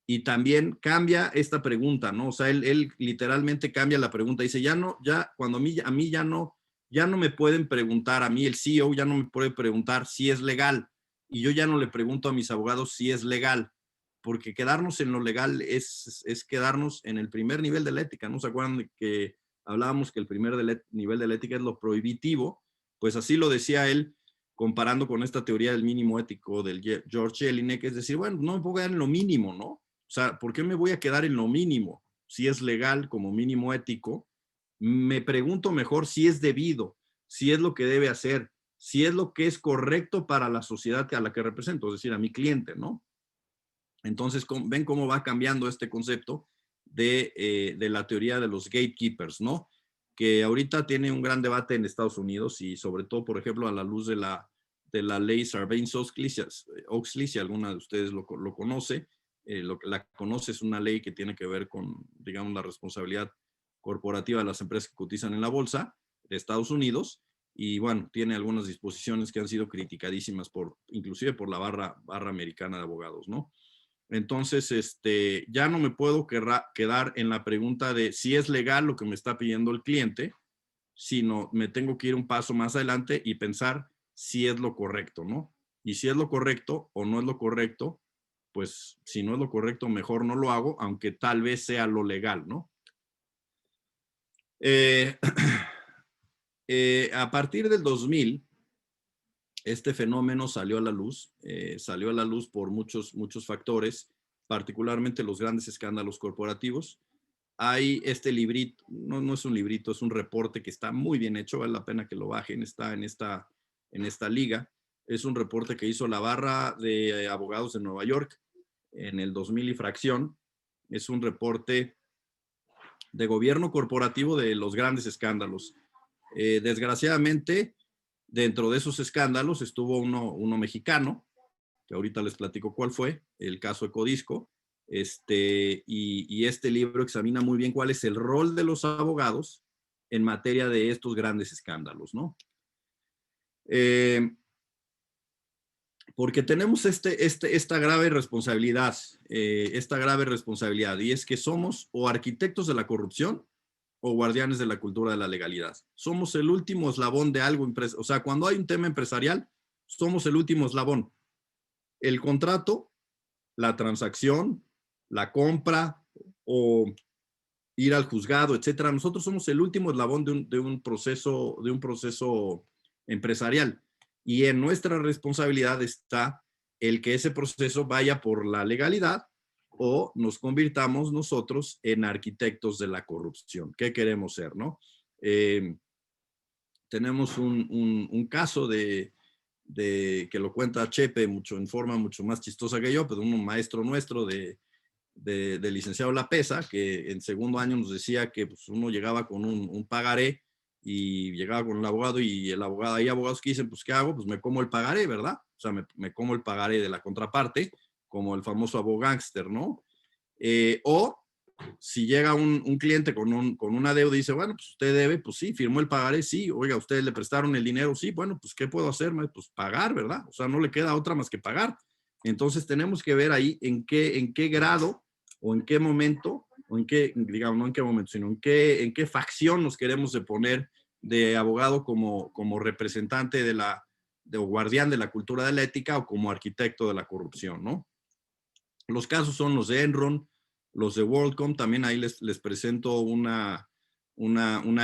y también cambia esta pregunta, ¿no? O sea, él literalmente cambia la pregunta. Dice, cuando a mí ya no me pueden preguntar, a mí el CEO ya no me puede preguntar si es legal. Y yo ya no le pregunto a mis abogados si es legal, porque quedarnos en lo legal es quedarnos en el primer nivel de la ética, ¿no? ¿Se acuerdan de que hablábamos que el primer nivel de la ética es lo prohibitivo? Pues así lo decía él, comparando con esta teoría del mínimo ético del George Jelinek, es decir, bueno, no me puedo quedar en lo mínimo, ¿no? O sea, ¿por qué me voy a quedar en lo mínimo? Si es legal como mínimo ético, me pregunto mejor si es debido, si es lo que debe hacer, si es lo que es correcto para la sociedad a la que represento, es decir, a mi cliente, ¿no? Entonces, ven cómo va cambiando este concepto de la teoría de los gatekeepers, ¿no? Que ahorita tiene un gran debate en Estados Unidos y sobre todo, por ejemplo, a la luz de la ley Sarbanes-Oxley, si alguna de ustedes lo conoce, la conoce, es una ley que tiene que ver con, digamos, la responsabilidad corporativa de las empresas que cotizan en la bolsa de Estados Unidos. Y bueno, tiene algunas disposiciones que han sido criticadísimas inclusive por la barra americana de abogados, ¿no? Entonces, ya no me puedo quedar en la pregunta de si es legal lo que me está pidiendo el cliente, sino me tengo que ir un paso más adelante y pensar si es lo correcto, ¿no? Y si es lo correcto o no es lo correcto, pues si no es lo correcto, mejor no lo hago, aunque tal vez sea lo legal, ¿no? A partir del 2000, este fenómeno salió a la luz por muchos factores, particularmente los grandes escándalos corporativos. Hay este librito, no es un librito, es un reporte que está muy bien hecho, vale la pena que lo bajen, está en esta liga. Es un reporte que hizo la barra de abogados de Nueva York en el 2000 y fracción. Es un reporte de gobierno corporativo de los grandes escándalos. Desgraciadamente, dentro de esos escándalos estuvo uno mexicano, que ahorita les platico cuál fue, el caso Ecodisco, y este libro examina muy bien cuál es el rol de los abogados en materia de estos grandes escándalos, ¿no? Porque tenemos esta grave responsabilidad, y es que somos o arquitectos de la corrupción o guardianes de la cultura de la legalidad. Somos el último eslabón de algo, o sea, cuando hay un tema empresarial, somos el último eslabón. El contrato, la transacción, la compra o ir al juzgado, etcétera. Nosotros somos el último eslabón de un proceso empresarial. Y en nuestra responsabilidad está el que ese proceso vaya por la legalidad o nos convirtamos nosotros en arquitectos de la corrupción. ¿Qué queremos ser, no? Tenemos un caso que lo cuenta Chepe en forma mucho más chistosa que yo, pero un maestro nuestro de licenciado Lapesa, que en segundo año nos decía que pues, uno llegaba con un pagaré y llegaba con el abogado y el abogado, hay abogados que dicen, pues, ¿qué hago? Pues me como el pagaré, ¿verdad? O sea, me como el pagaré de la contraparte, como el famoso abogángster, ¿no? O si llega un cliente con una deuda y dice, bueno, pues usted debe, pues sí, firmó el pagaré, sí, oiga, ustedes le prestaron el dinero, sí, bueno, pues ¿qué puedo hacer? Pues pagar, ¿verdad? O sea, no le queda otra más que pagar. Entonces tenemos que ver ahí en qué grado o en qué momento, o en qué, digamos, no en qué momento, sino en qué facción nos queremos de poner de abogado como representante o guardián de la cultura de la ética o como arquitecto de la corrupción, ¿no? Los casos son los de Enron, los de WorldCom, también ahí les presento una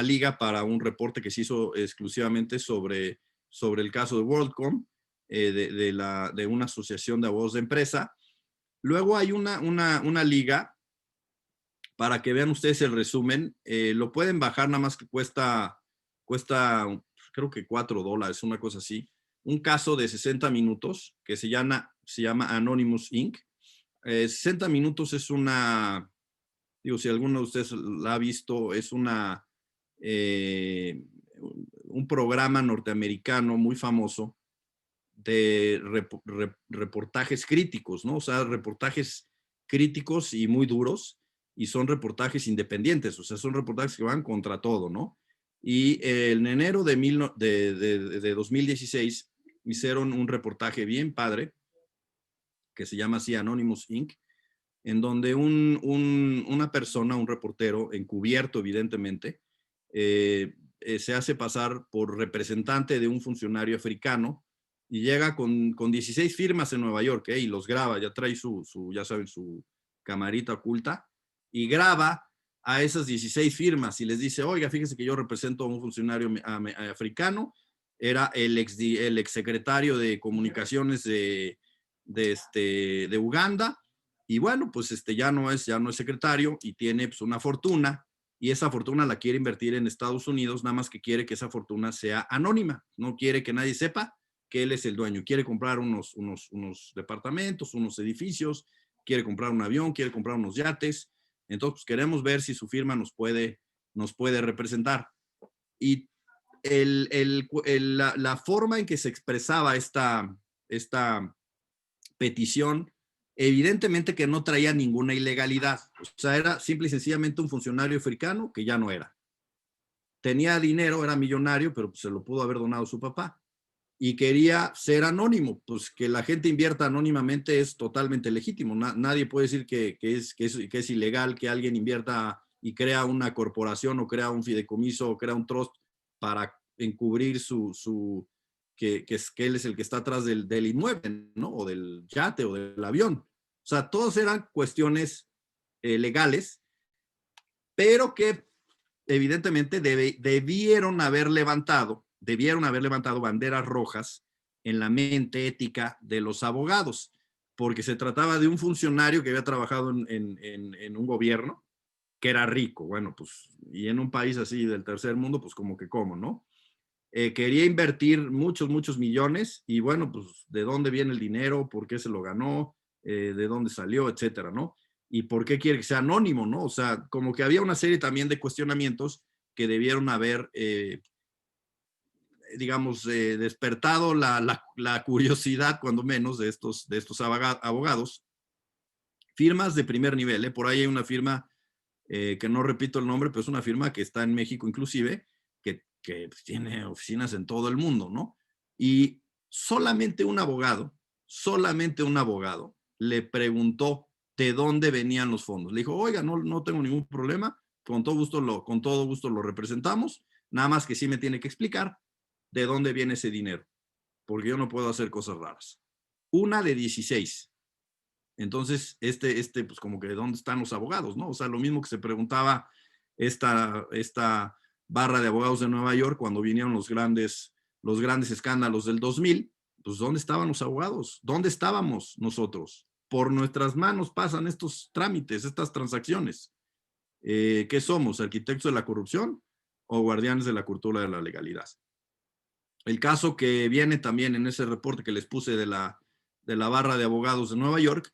liga para un reporte que se hizo exclusivamente sobre el caso de WorldCom, de una asociación de abogados de empresa. Luego hay una liga, para que vean ustedes el resumen, lo pueden bajar, nada más que cuesta creo que $4, una cosa así. Un caso de 60 minutos que se llama Anonymous Inc. 60 minutos es digo, si alguno de ustedes la ha visto, es un programa norteamericano muy famoso de reportajes críticos, ¿no? O sea, reportajes críticos y muy duros, y son reportajes independientes, o sea, son reportajes que van contra todo, ¿no? Y en enero de 2016 hicieron un reportaje bien padre, que se llama así Anonymous Inc., en donde una persona, un reportero, encubierto evidentemente, se hace pasar por representante de un funcionario africano y llega con 16 firmas en Nueva York, y los graba, ya trae ya saben, su camarita oculta, y graba a esas 16 firmas y les dice, oiga, fíjese que yo represento a un funcionario africano, era el exsecretario de comunicaciones de Uganda, y bueno, pues ya no es secretario y tiene pues una fortuna, y esa fortuna la quiere invertir en Estados Unidos, nada más que quiere que esa fortuna sea anónima, no quiere que nadie sepa que él es el dueño, quiere comprar unos departamentos, unos edificios, quiere comprar un avión, quiere comprar unos yates. Entonces pues queremos ver si su firma nos puede representar. Y la forma en que se expresaba esta petición, evidentemente que no traía ninguna ilegalidad. O sea, era simple y sencillamente un funcionario africano que ya no era. Tenía dinero, era millonario, pero pues se lo pudo haber donado su papá. Y quería ser anónimo. Pues que la gente invierta anónimamente es totalmente legítimo. Nadie puede decir que es ilegal que alguien invierta y crea una corporación o crea un fideicomiso o crea un trust para encubrir que él es el que está atrás del inmueble, ¿no? O del yate o del avión. O sea, todos eran cuestiones legales, pero que evidentemente debieron haber levantado banderas rojas en la mente ética de los abogados, porque se trataba de un funcionario que había trabajado en un gobierno, que era rico, bueno, pues, y en un país así del tercer mundo, pues como que cómo, ¿no? Quería invertir muchos millones, y bueno, pues de dónde viene el dinero, por qué se lo ganó, de dónde salió, etcétera, ¿no? ¿Y por qué quiere que sea anónimo, no? O sea, como que había una serie también de cuestionamientos que debieron haber, digamos, despertado la curiosidad, cuando menos, de estos abogados. Firmas de primer nivel, por ahí hay una firma que no repito el nombre, pero es una firma que está en México inclusive, que tiene oficinas en todo el mundo, ¿no? Y solamente un abogado le preguntó de dónde venían los fondos. Le dijo, oiga, no tengo ningún problema, con todo gusto lo representamos, nada más que sí me tiene que explicar de dónde viene ese dinero, porque yo no puedo hacer cosas raras. Una de 16. Entonces, pues como que ¿dónde están los abogados, no? O sea, lo mismo que se preguntaba esta barra de abogados de Nueva York cuando vinieron los grandes escándalos del 2000, pues ¿dónde estaban los abogados? ¿Dónde estábamos nosotros? Por nuestras manos pasan estos trámites, estas transacciones. ¿Qué somos? ¿Arquitectos de la corrupción o guardianes de la cultura de la legalidad? El caso que viene también en ese reporte que les puse de la barra de abogados de Nueva York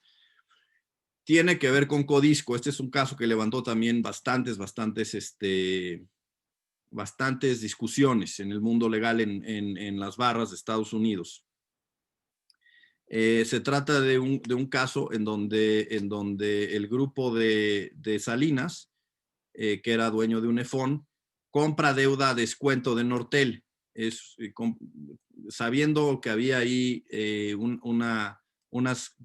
tiene que ver con Codisco. Este es un caso que levantó también bastantes discusiones en el mundo legal en las barras de Estados Unidos. Se trata de un caso en donde el grupo de Salinas, que era dueño de Unefón, compra deuda a descuento de Nortel. Sabiendo que había ahí unas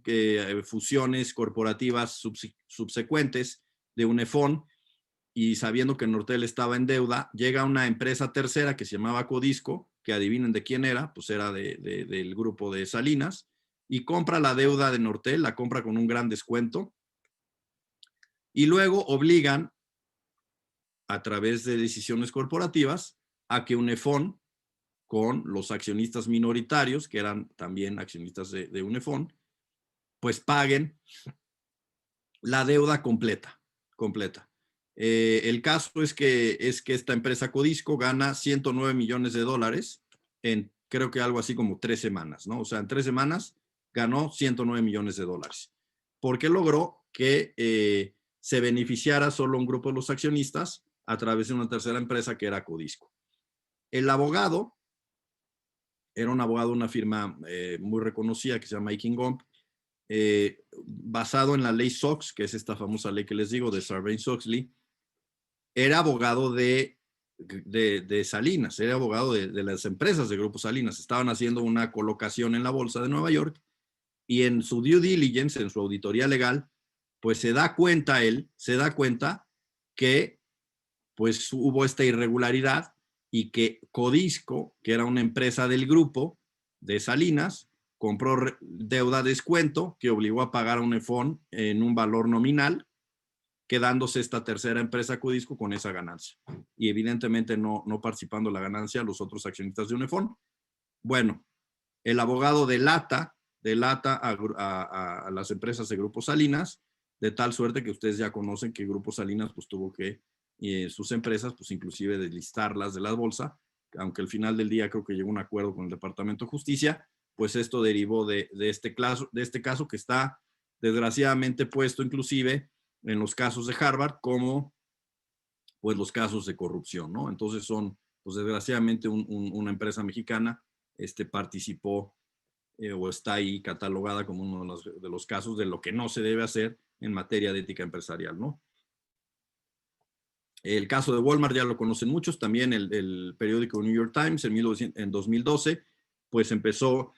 fusiones corporativas subsecuentes de Unefón, y sabiendo que Nortel estaba en deuda, llega una empresa tercera que se llamaba Codisco, que adivinen de quién era, pues era del grupo de Salinas, y compra la deuda de Nortel, la compra con un gran descuento, y luego obligan, a través de decisiones corporativas, a que Unefón, con los accionistas minoritarios, que eran también accionistas de Unefón, pues paguen la deuda completa. El caso es que esta empresa Codisco gana $109 millones en, creo que algo así como 3 semanas, ¿no? O sea, en 3 semanas ganó $109 millones. Porque logró que se beneficiara solo un grupo de los accionistas a través de una tercera empresa que era Codisco. El abogado era un abogado de una firma muy reconocida que se llama Aiken Gump, basado en la ley SOX, que es esta famosa ley que les digo de Sarbanes-Oxley. Era abogado de Salinas, era abogado de las empresas de Grupo Salinas. Estaban haciendo una colocación en la bolsa de Nueva York, y en su due diligence, en su auditoría legal, pues se da cuenta que pues hubo esta irregularidad, y que Codisco, que era una empresa del grupo de Salinas, compró deuda a descuento que obligó a pagar a Unefón en un valor nominal, quedándose esta tercera empresa Codisco con esa ganancia. Y evidentemente no participando la ganancia los otros accionistas de Unefón. Bueno, el abogado delata a las empresas de Grupo Salinas, de tal suerte que ustedes ya conocen que Grupo Salinas pues tuvo que sus empresas, pues inclusive deslistarlas de la bolsa, aunque al final del día creo que llegó a un acuerdo con el Departamento de Justicia. Pues esto derivó de este caso que está desgraciadamente puesto inclusive en los casos de Harvard como pues los casos de corrupción, ¿no? Entonces son, pues desgraciadamente una empresa mexicana participó o está ahí catalogada como uno de los casos de lo que no se debe hacer en materia de ética empresarial, ¿no? El caso de Walmart ya lo conocen muchos, también el periódico New York Times en 2012, pues empezó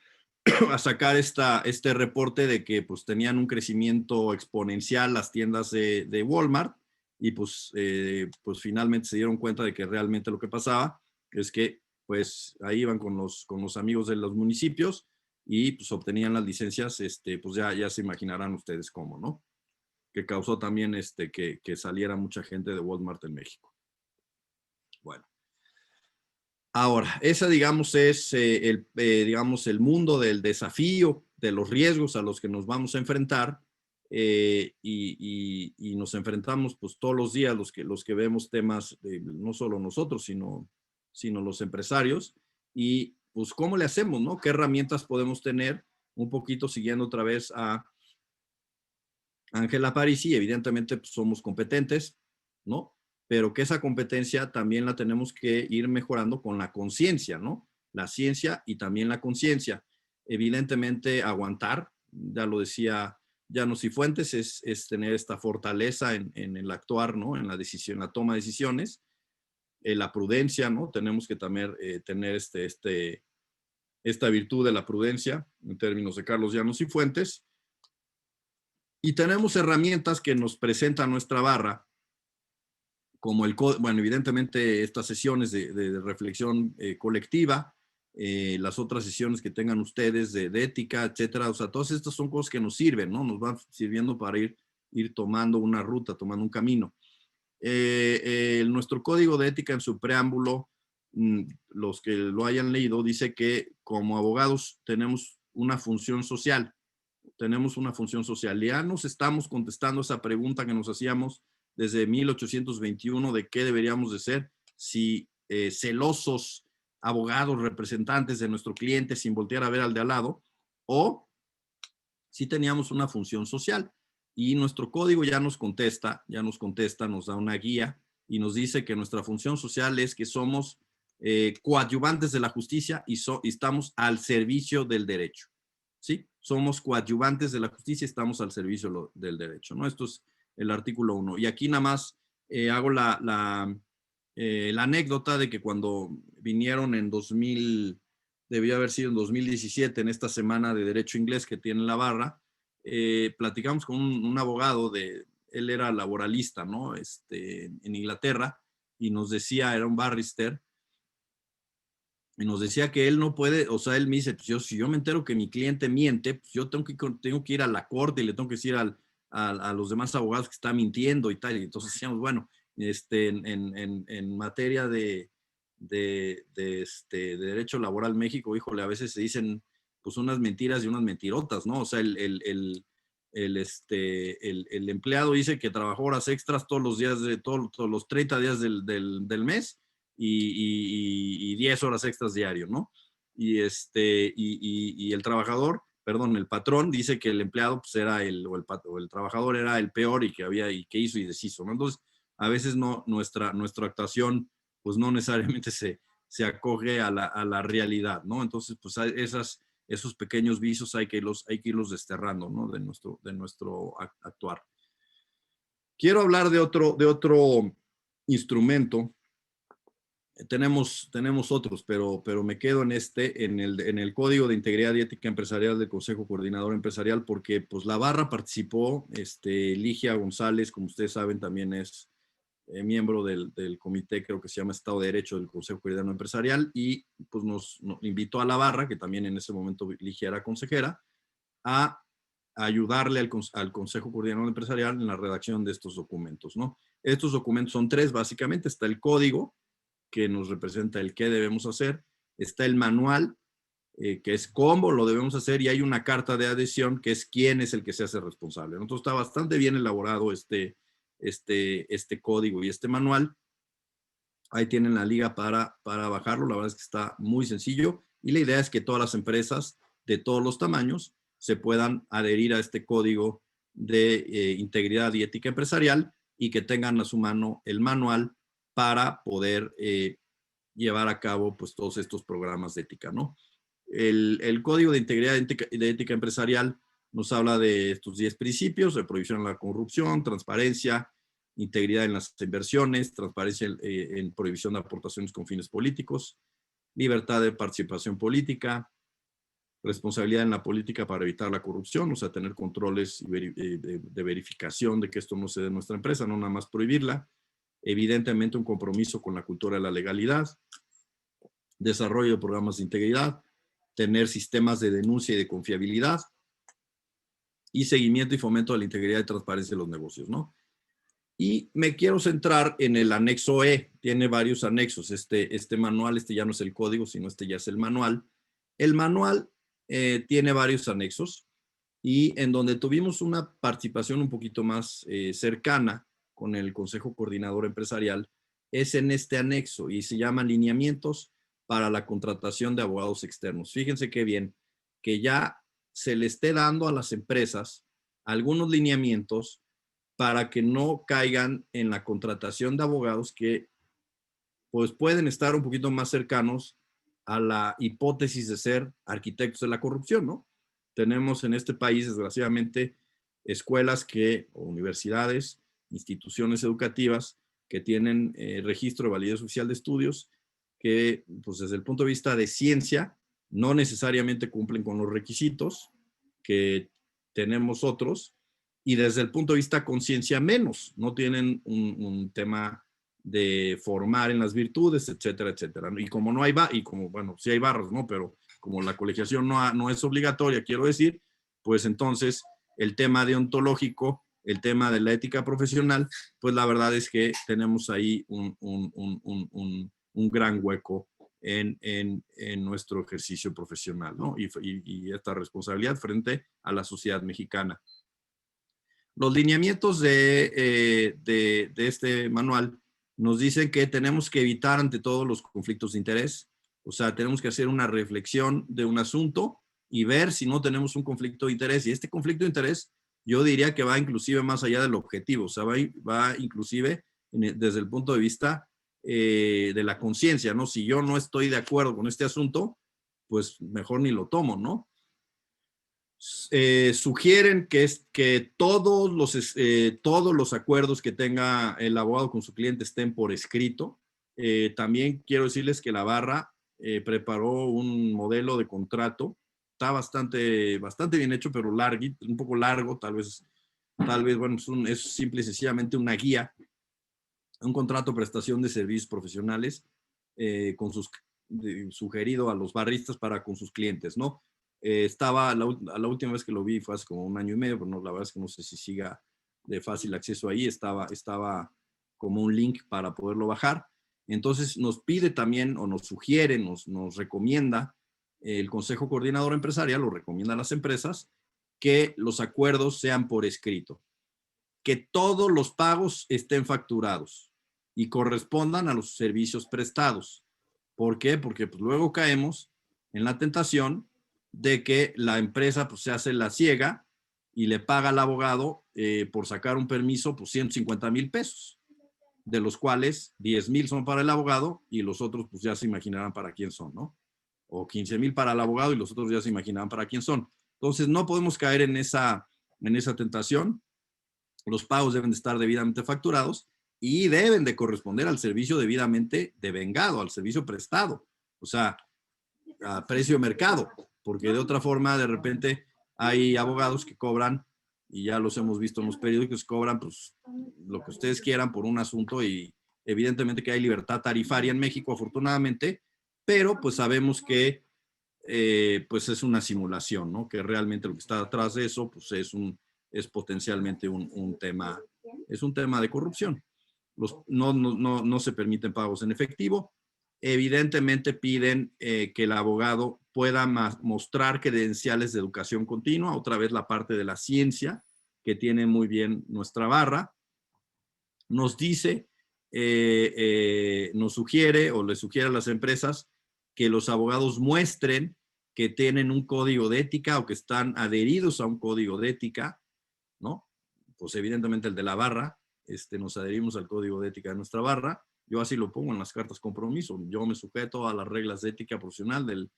a sacar este reporte de que pues tenían un crecimiento exponencial las tiendas de Walmart, y pues finalmente se dieron cuenta de que realmente lo que pasaba es que pues ahí iban con los amigos de los municipios y pues obtenían las licencias, pues ya se imaginarán ustedes cómo, ¿no? Que causó también que saliera mucha gente de Walmart en México. Bueno, ahora, esa digamos es digamos el mundo del desafío, de los riesgos a los que nos vamos a enfrentar, y nos enfrentamos pues todos los días los que vemos temas, no solo nosotros, sino los empresarios, y pues cómo le hacemos, ¿no? ¿Qué herramientas podemos tener? Un poquito siguiendo otra vez a Ángela Parisi, evidentemente pues, somos competentes, ¿no? Pero que esa competencia también la tenemos que ir mejorando con la conciencia, ¿no? La ciencia y también la conciencia. Evidentemente, aguantar, ya lo decía Llanos y Fuentes, es tener esta fortaleza en el actuar, ¿no? En la decisión, en la toma de decisiones, la prudencia, ¿no? Tenemos que también tener esta virtud de la prudencia, en términos de Carlos Llanos y Fuentes. Y tenemos herramientas que nos presenta nuestra barra, como bueno, evidentemente estas sesiones de reflexión colectiva, las otras sesiones que tengan ustedes de ética, etcétera. O sea, todas estas son cosas que nos sirven, ¿no? Nos van sirviendo para ir tomando una ruta, tomando un camino. Nuestro código de ética en su preámbulo, los que lo hayan leído, dice que como abogados tenemos una función social. Tenemos una función social. Ya nos estamos contestando esa pregunta que nos hacíamos desde 1821 de qué deberíamos de ser, si celosos abogados, representantes de nuestro cliente sin voltear a ver al de al lado, o si teníamos una función social. Y nuestro código ya nos contesta, nos da una guía y nos dice que nuestra función social es que somos coadyuvantes de la justicia y estamos al servicio del derecho. ¿Sí? Somos coadyuvantes de la justicia, estamos al servicio del derecho, ¿no? Esto es el artículo 1. Y aquí nada más hago la anécdota de que cuando vinieron en 2000, debió haber sido en 2017, en esta semana de Derecho Inglés que tiene la barra, platicamos con un abogado, él era laboralista, ¿no? En Inglaterra, y nos decía, era un barrister, y nos decía que él no puede, o sea, él me dice, pues si yo me entero que mi cliente miente, pues yo tengo que ir a la corte y le tengo que decir a los demás abogados que está mintiendo y tal. Y entonces decíamos, bueno, en materia de derecho laboral México, híjole, a veces se dicen pues unas mentiras y unas mentirotas, ¿no? O sea, el empleado dice que trabajó horas extras todos los días, todos los 30 días del mes, y 10 horas extras diario, ¿no? Y el trabajador, perdón, el patrón dice que el empleado pues era o el trabajador era el peor y que hizo y deshizo, ¿no? Entonces, a veces no, nuestra actuación pues no necesariamente se acoge a la realidad, ¿no? Entonces, pues esos pequeños vicios hay que irlos desterrando, ¿no? De nuestro actuar. Quiero hablar de otro instrumento. Tenemos otros, pero me quedo en el Código de Integridad y Ética Empresarial del Consejo Coordinador Empresarial, porque pues la barra participó, Ligia González, como ustedes saben, también es miembro del comité, creo que se llama Estado de Derecho del Consejo Coordinador Empresarial, y pues nos invitó a la barra, que también en ese momento Ligia era consejera, a ayudarle al Consejo Coordinador Empresarial en la redacción de estos documentos, ¿no? Estos documentos son 3, básicamente. Está el código, que nos representa el qué debemos hacer. Está el manual, que es cómo lo debemos hacer, y hay una carta de adhesión, que es quién es el que se hace responsable. Entonces está bastante bien elaborado este código y este manual. Ahí tienen la liga para bajarlo. La verdad es que está muy sencillo, y la idea es que todas las empresas de todos los tamaños se puedan adherir a este código de integridad y ética empresarial, y que tengan a su mano el manual para poder llevar a cabo pues todos estos programas de ética, ¿no? El Código de Integridad y de Ética Empresarial nos habla de estos 10 principios: de prohibición a la corrupción, transparencia, integridad en las inversiones, transparencia en prohibición de aportaciones con fines políticos, libertad de participación política, responsabilidad en la política para evitar la corrupción, o sea, tener controles de verificación de que esto no se dé en nuestra empresa, no nada más prohibirla. Evidentemente, un compromiso con la cultura de la legalidad, desarrollo de programas de integridad, tener sistemas de denuncia y de confiabilidad, y seguimiento y fomento de la integridad y transparencia de los negocios, ¿no? Y me quiero centrar en el anexo E. Tiene varios anexos. Este manual, ya no es el código, sino ya es el manual. El manual tiene varios anexos, y en donde tuvimos una participación un poquito más cercana con el Consejo Coordinador Empresarial es en este anexo, y se llama Lineamientos para la contratación de abogados externos. Fíjense qué bien que ya se le esté dando a las empresas algunos lineamientos para que no caigan en la contratación de abogados que pues pueden estar un poquito más cercanos a la hipótesis de ser arquitectos de la corrupción, ¿no? Tenemos en este país, desgraciadamente, escuelas o universidades, instituciones educativas que tienen registro de validez oficial de estudios que, pues desde el punto de vista de ciencia, no necesariamente cumplen con los requisitos que tenemos otros, y desde el punto de vista conciencia menos, no tienen un tema de formar en las virtudes, etcétera, etcétera. Y como no hay, y como, bueno, sí hay barras, ¿no? Pero como la colegiación no es obligatoria, quiero decir, pues entonces el tema deontológico, el tema de la ética profesional, pues la verdad es que tenemos ahí un gran hueco en nuestro ejercicio profesional, ¿no? Y esta responsabilidad frente a la sociedad mexicana. Los lineamientos de este manual nos dicen que tenemos que evitar ante todo los conflictos de interés. O sea, tenemos que hacer una reflexión de un asunto y ver si no tenemos un conflicto de interés. Y este conflicto de interés, yo diría que va inclusive más allá del objetivo. O sea, va inclusive desde el punto de vista de la conciencia, ¿no? Si yo no estoy de acuerdo con este asunto, pues mejor ni lo tomo, ¿no? Sugieren que todos los acuerdos que tenga el abogado con su cliente estén por escrito. También quiero decirles que la barra preparó un modelo de contrato. Está bastante bien hecho, pero un poco largo, tal vez bueno, es simple y sencillamente una guía, un contrato de prestación de servicios profesionales sugerido a los barristas para con sus clientes, ¿no? La última vez que lo vi fue hace como 1 año y medio, pero no, la verdad es que no sé si siga de fácil acceso ahí, estaba como un link para poderlo bajar. Entonces nos pide también, o nos sugiere, nos recomienda el Consejo Coordinador Empresarial, lo recomienda a las empresas, que los acuerdos sean por escrito, que todos los pagos estén facturados y correspondan a los servicios prestados. ¿Por qué? Porque pues, luego caemos en la tentación de que la empresa pues, se hace la ciega y le paga al abogado por sacar un permiso pues 150,000 pesos, de los cuales 10,000 son para el abogado y los otros pues ya se imaginarán para quién son, ¿no? O 15,000 para el abogado y los otros ya se imaginarán para quién son. Entonces no podemos caer en esa tentación. Los pagos deben de estar debidamente facturados y deben de corresponder al servicio debidamente devengado, al servicio prestado, o sea, a precio de mercado, porque de otra forma de repente hay abogados que cobran, y ya los hemos visto en los periódicos, cobran pues lo que ustedes quieran por un asunto y evidentemente que hay libertad tarifaria en México, afortunadamente, pero pues sabemos que pues es una simulación, ¿no? Que realmente lo que está detrás de eso pues es potencialmente un tema de corrupción. No se permiten pagos en efectivo. Evidentemente piden que el abogado pueda mostrar credenciales de educación continua, otra vez la parte de la ciencia que tiene muy bien nuestra barra. Nos dice, nos sugiere o le sugiere a las empresas que los abogados muestren que tienen un código de ética o que están adheridos a un código de ética, ¿no? Pues evidentemente el de la barra, nos adherimos al código de ética de nuestra barra. Yo así lo pongo en las cartas compromiso. Yo me sujeto a las reglas de ética profesional del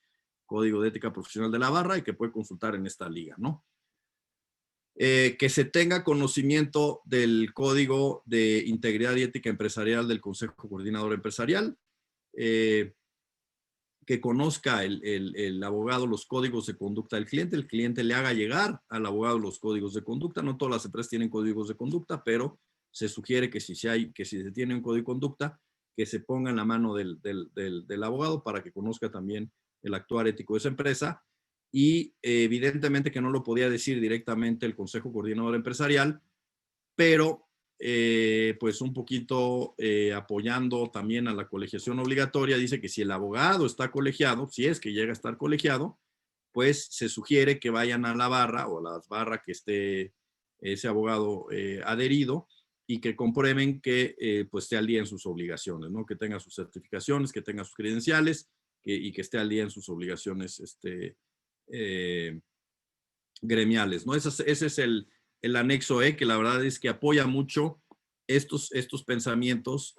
código de ética profesional de la barra y que puede consultar en esta liga, ¿no? Que se tenga conocimiento del Código de Integridad y Ética Empresarial del Consejo Coordinador Empresarial, que conozca el abogado los códigos de conducta del cliente, el cliente le haga llegar al abogado los códigos de conducta. No todas las empresas tienen códigos de conducta, pero se sugiere que si se tiene un código de conducta, que se ponga en la mano del abogado para que conozca también el actuar ético de esa empresa. Y evidentemente que no lo podía decir directamente el Consejo Coordinador Empresarial, pero pues un poquito apoyando también a la colegiación obligatoria, dice que si el abogado está colegiado, si es que llega a estar colegiado, pues se sugiere que vayan a la barra o a las barras que esté ese abogado adherido y que comprueben que pues esté al día en sus obligaciones, ¿no? Que tenga sus certificaciones, que tenga sus credenciales y que esté al día en sus obligaciones gremiales, ¿no? Ese es el anexo E, que la verdad es que apoya mucho estos pensamientos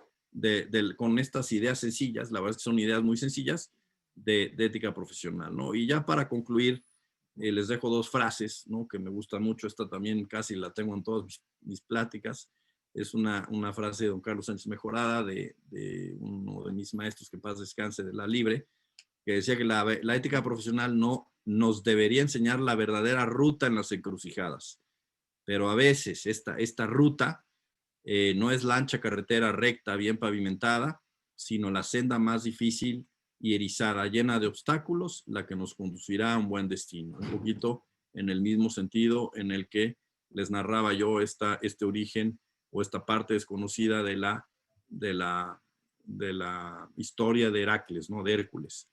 con estas ideas sencillas, la verdad es que son ideas muy sencillas de ética profesional, ¿no? Y ya para concluir, les dejo dos frases, ¿no? Que me gustan mucho. Esta también casi la tengo en todas mis pláticas. Es una frase de don Carlos Sánchez Mejorada, de uno de mis maestros, que paz descanse, de La Libre, que decía que la ética profesional no nos debería enseñar la verdadera ruta en las encrucijadas, pero a veces esta ruta no es la ancha carretera recta, bien pavimentada, sino la senda más difícil y erizada, llena de obstáculos, la que nos conducirá a un buen destino. Un poquito en el mismo sentido en el que les narraba yo este origen o esta parte desconocida de la historia de Heracles, ¿no? De Hércules.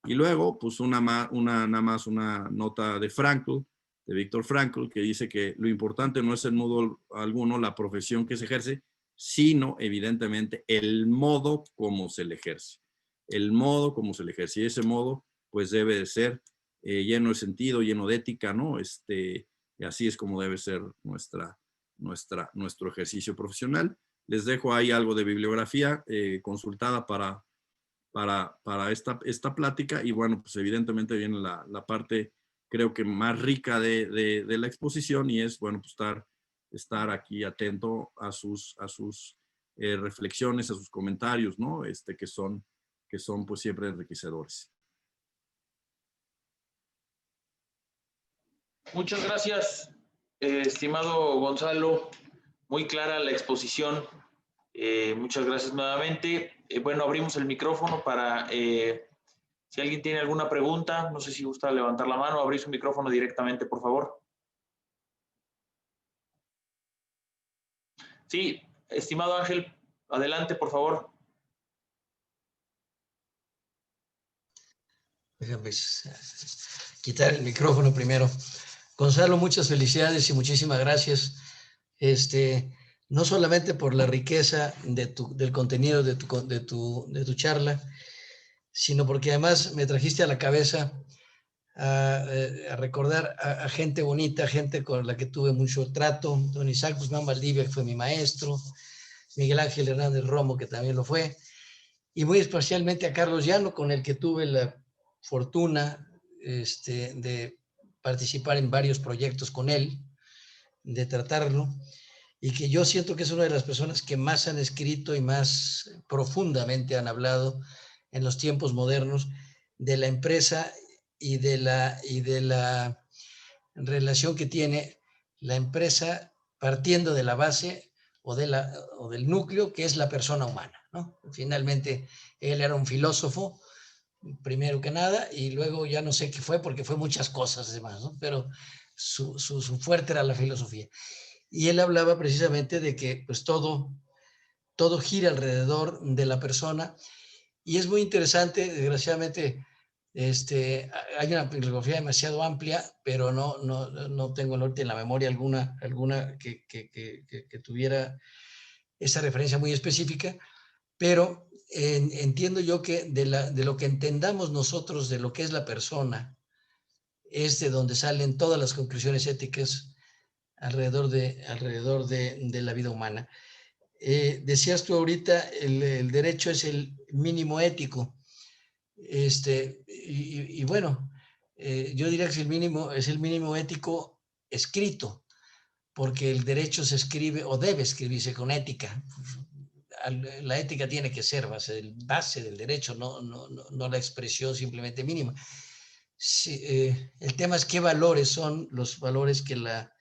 Y luego, pues nada más una nota de Frankl, de Viktor Frankl, que dice que lo importante no es en modo alguno la profesión que se ejerce, sino evidentemente el modo como se le ejerce. El modo como se le ejerce. Y ese modo, pues debe de ser lleno de sentido, lleno de ética, ¿no? Y así es como debe ser nuestro ejercicio profesional. Les dejo ahí algo de bibliografía consultada para esta plática, y bueno, pues evidentemente viene la parte, creo que más rica de la exposición, y es, bueno, pues estar aquí atento a sus reflexiones, a sus comentarios, ¿no? Que son pues siempre enriquecedores. Muchas gracias, estimado Gonzalo. Muy clara la exposición. Muchas gracias nuevamente. Bueno, abrimos el micrófono para si alguien tiene alguna pregunta. No sé si gusta levantar la mano o abrir su micrófono directamente, por favor. Sí, estimado Ángel, adelante, por favor. Déjame quitar el micrófono primero. Gonzalo, muchas felicidades y muchísimas gracias. No solamente por la riqueza del contenido de tu charla, sino porque además me trajiste a la cabeza a recordar a gente bonita, gente con la que tuve mucho trato. Don Isaac Guzmán Valdivia, que fue mi maestro, Miguel Ángel Hernández Romo, que también lo fue, y muy especialmente a Carlos Llano, con el que tuve la fortuna de participar en varios proyectos con él, de tratarlo, y que yo siento que es una de las personas que más han escrito y más profundamente han hablado en los tiempos modernos de la empresa y de la relación que tiene la empresa partiendo de la base o del núcleo que es la persona humana, ¿no? Finalmente, él era un filósofo, primero que nada, y luego ya no sé qué fue, porque fue muchas cosas además, ¿no? Pero su fuerte era la filosofía. Y él hablaba precisamente de que pues todo gira alrededor de la persona, y es muy interesante. Desgraciadamente, hay una bibliografía demasiado amplia, pero no tengo en la memoria alguna que tuviera esa referencia muy específica, pero entiendo yo que de lo que entendamos nosotros de lo que es la persona, es de donde salen todas las conclusiones éticas alrededor de la vida humana. Decías tú ahorita, el derecho es el mínimo ético. Y bueno, yo diría que es el mínimo ético escrito, porque el derecho se escribe o debe escribirse con ética. La ética tiene que ser base del derecho, no la expresión simplemente mínima. Sí, el tema es qué valores son los valores que la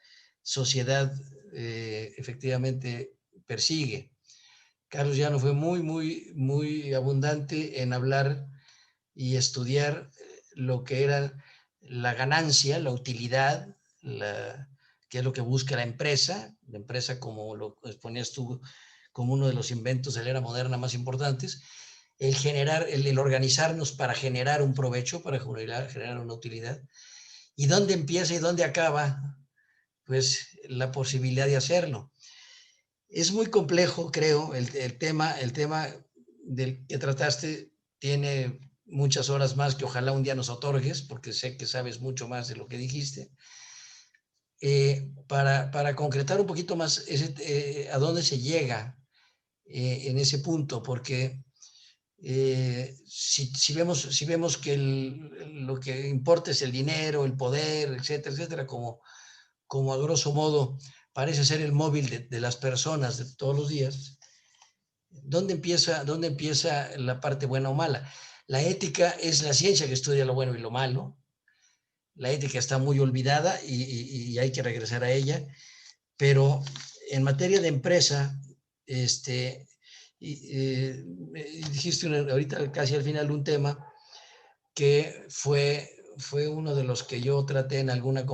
sociedad efectivamente persigue. Carlos Llano fue muy abundante en hablar y estudiar lo que era la ganancia, la utilidad, que es lo que busca la empresa como lo exponías tú, como uno de los inventos de la era moderna más importantes, el organizarnos para generar un provecho, para generar una utilidad. ¿Y dónde empieza y dónde acaba? Pues la posibilidad de hacerlo. Es muy complejo, creo, el tema del que trataste tiene muchas horas más que ojalá un día nos otorgues, porque sé que sabes mucho más de lo que dijiste. para concretar un poquito más a dónde se llega en ese punto, porque si vemos que lo que importa es el dinero, el poder, etcétera, etcétera, como a grosso modo parece ser el móvil de las personas de todos los días, ¿dónde empieza la parte buena o mala? La ética es la ciencia que estudia lo bueno y lo malo. La ética está muy olvidada y hay que regresar a ella, pero en materia de empresa, dijiste ahorita casi al final un tema que fue uno de los que yo traté en alguna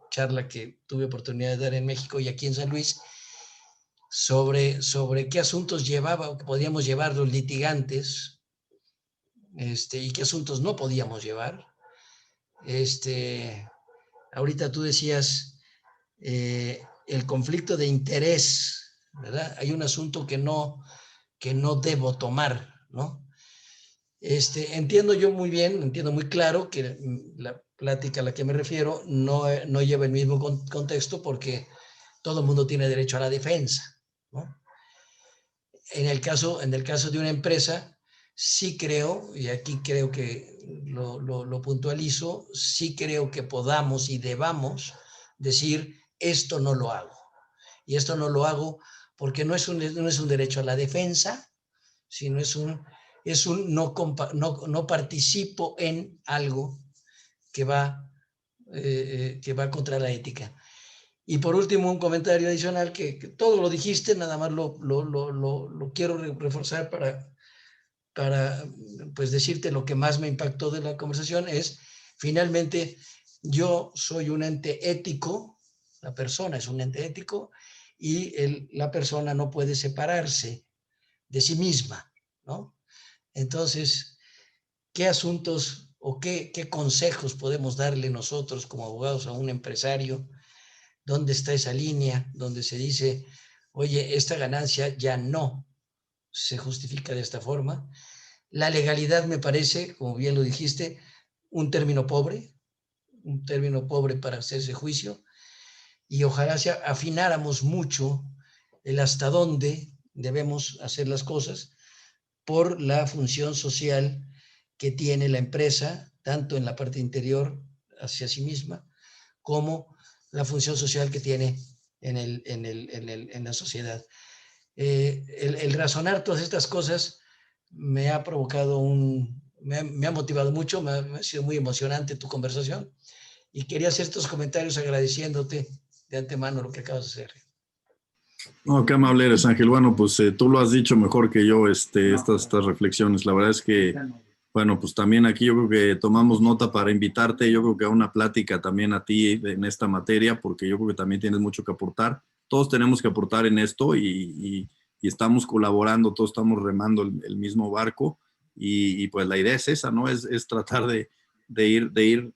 charla que tuve oportunidad de dar en México y aquí en San Luis, sobre qué asuntos podíamos llevar los litigantes, y qué asuntos no podíamos llevar. Ahorita tú decías el conflicto de interés, ¿verdad? Hay un asunto que no debo tomar, ¿no? Entiendo yo muy bien, entiendo muy claro que la plática a la que me refiero no lleva el mismo contexto, porque todo el mundo tiene derecho a la defensa, ¿no? En el caso de una empresa, sí creo, y aquí creo que lo puntualizo, sí creo que podamos y debamos decir, esto no lo hago. Y esto no lo hago porque no es un derecho a la defensa, sino es un no participo en algo que va contra la ética. Y por último, un comentario adicional que todo lo dijiste, nada más lo quiero reforzar para pues decirte lo que más me impactó de la conversación es, finalmente, yo soy un ente ético, la persona es un ente ético, y la persona no puede separarse de sí misma, ¿no? Entonces, ¿qué asuntos o qué consejos podemos darle nosotros como abogados a un empresario? ¿Dónde está esa línea donde se dice, oye, esta ganancia ya no se justifica de esta forma? La legalidad me parece, como bien lo dijiste, un término pobre para hacerse juicio, y ojalá afináramos mucho el hasta dónde debemos hacer las cosas por la función social que tiene la empresa, tanto en la parte interior hacia sí misma, como la función social que tiene en la sociedad. El razonar todas estas cosas me ha provocado me ha motivado mucho, me ha sido muy emocionante tu conversación, y quería hacer estos comentarios agradeciéndote de antemano lo que acabas de hacer. No, qué amable eres, Ángel. Bueno, pues tú lo has dicho mejor que yo, estas reflexiones. La verdad es que, bueno, pues también aquí yo creo que tomamos nota para invitarte, yo creo que a una plática también a ti en esta materia, porque yo creo que también tienes mucho que aportar. Todos tenemos que aportar en esto y estamos colaborando, todos estamos remando el mismo barco y pues la idea es esa, ¿no? Es tratar de ir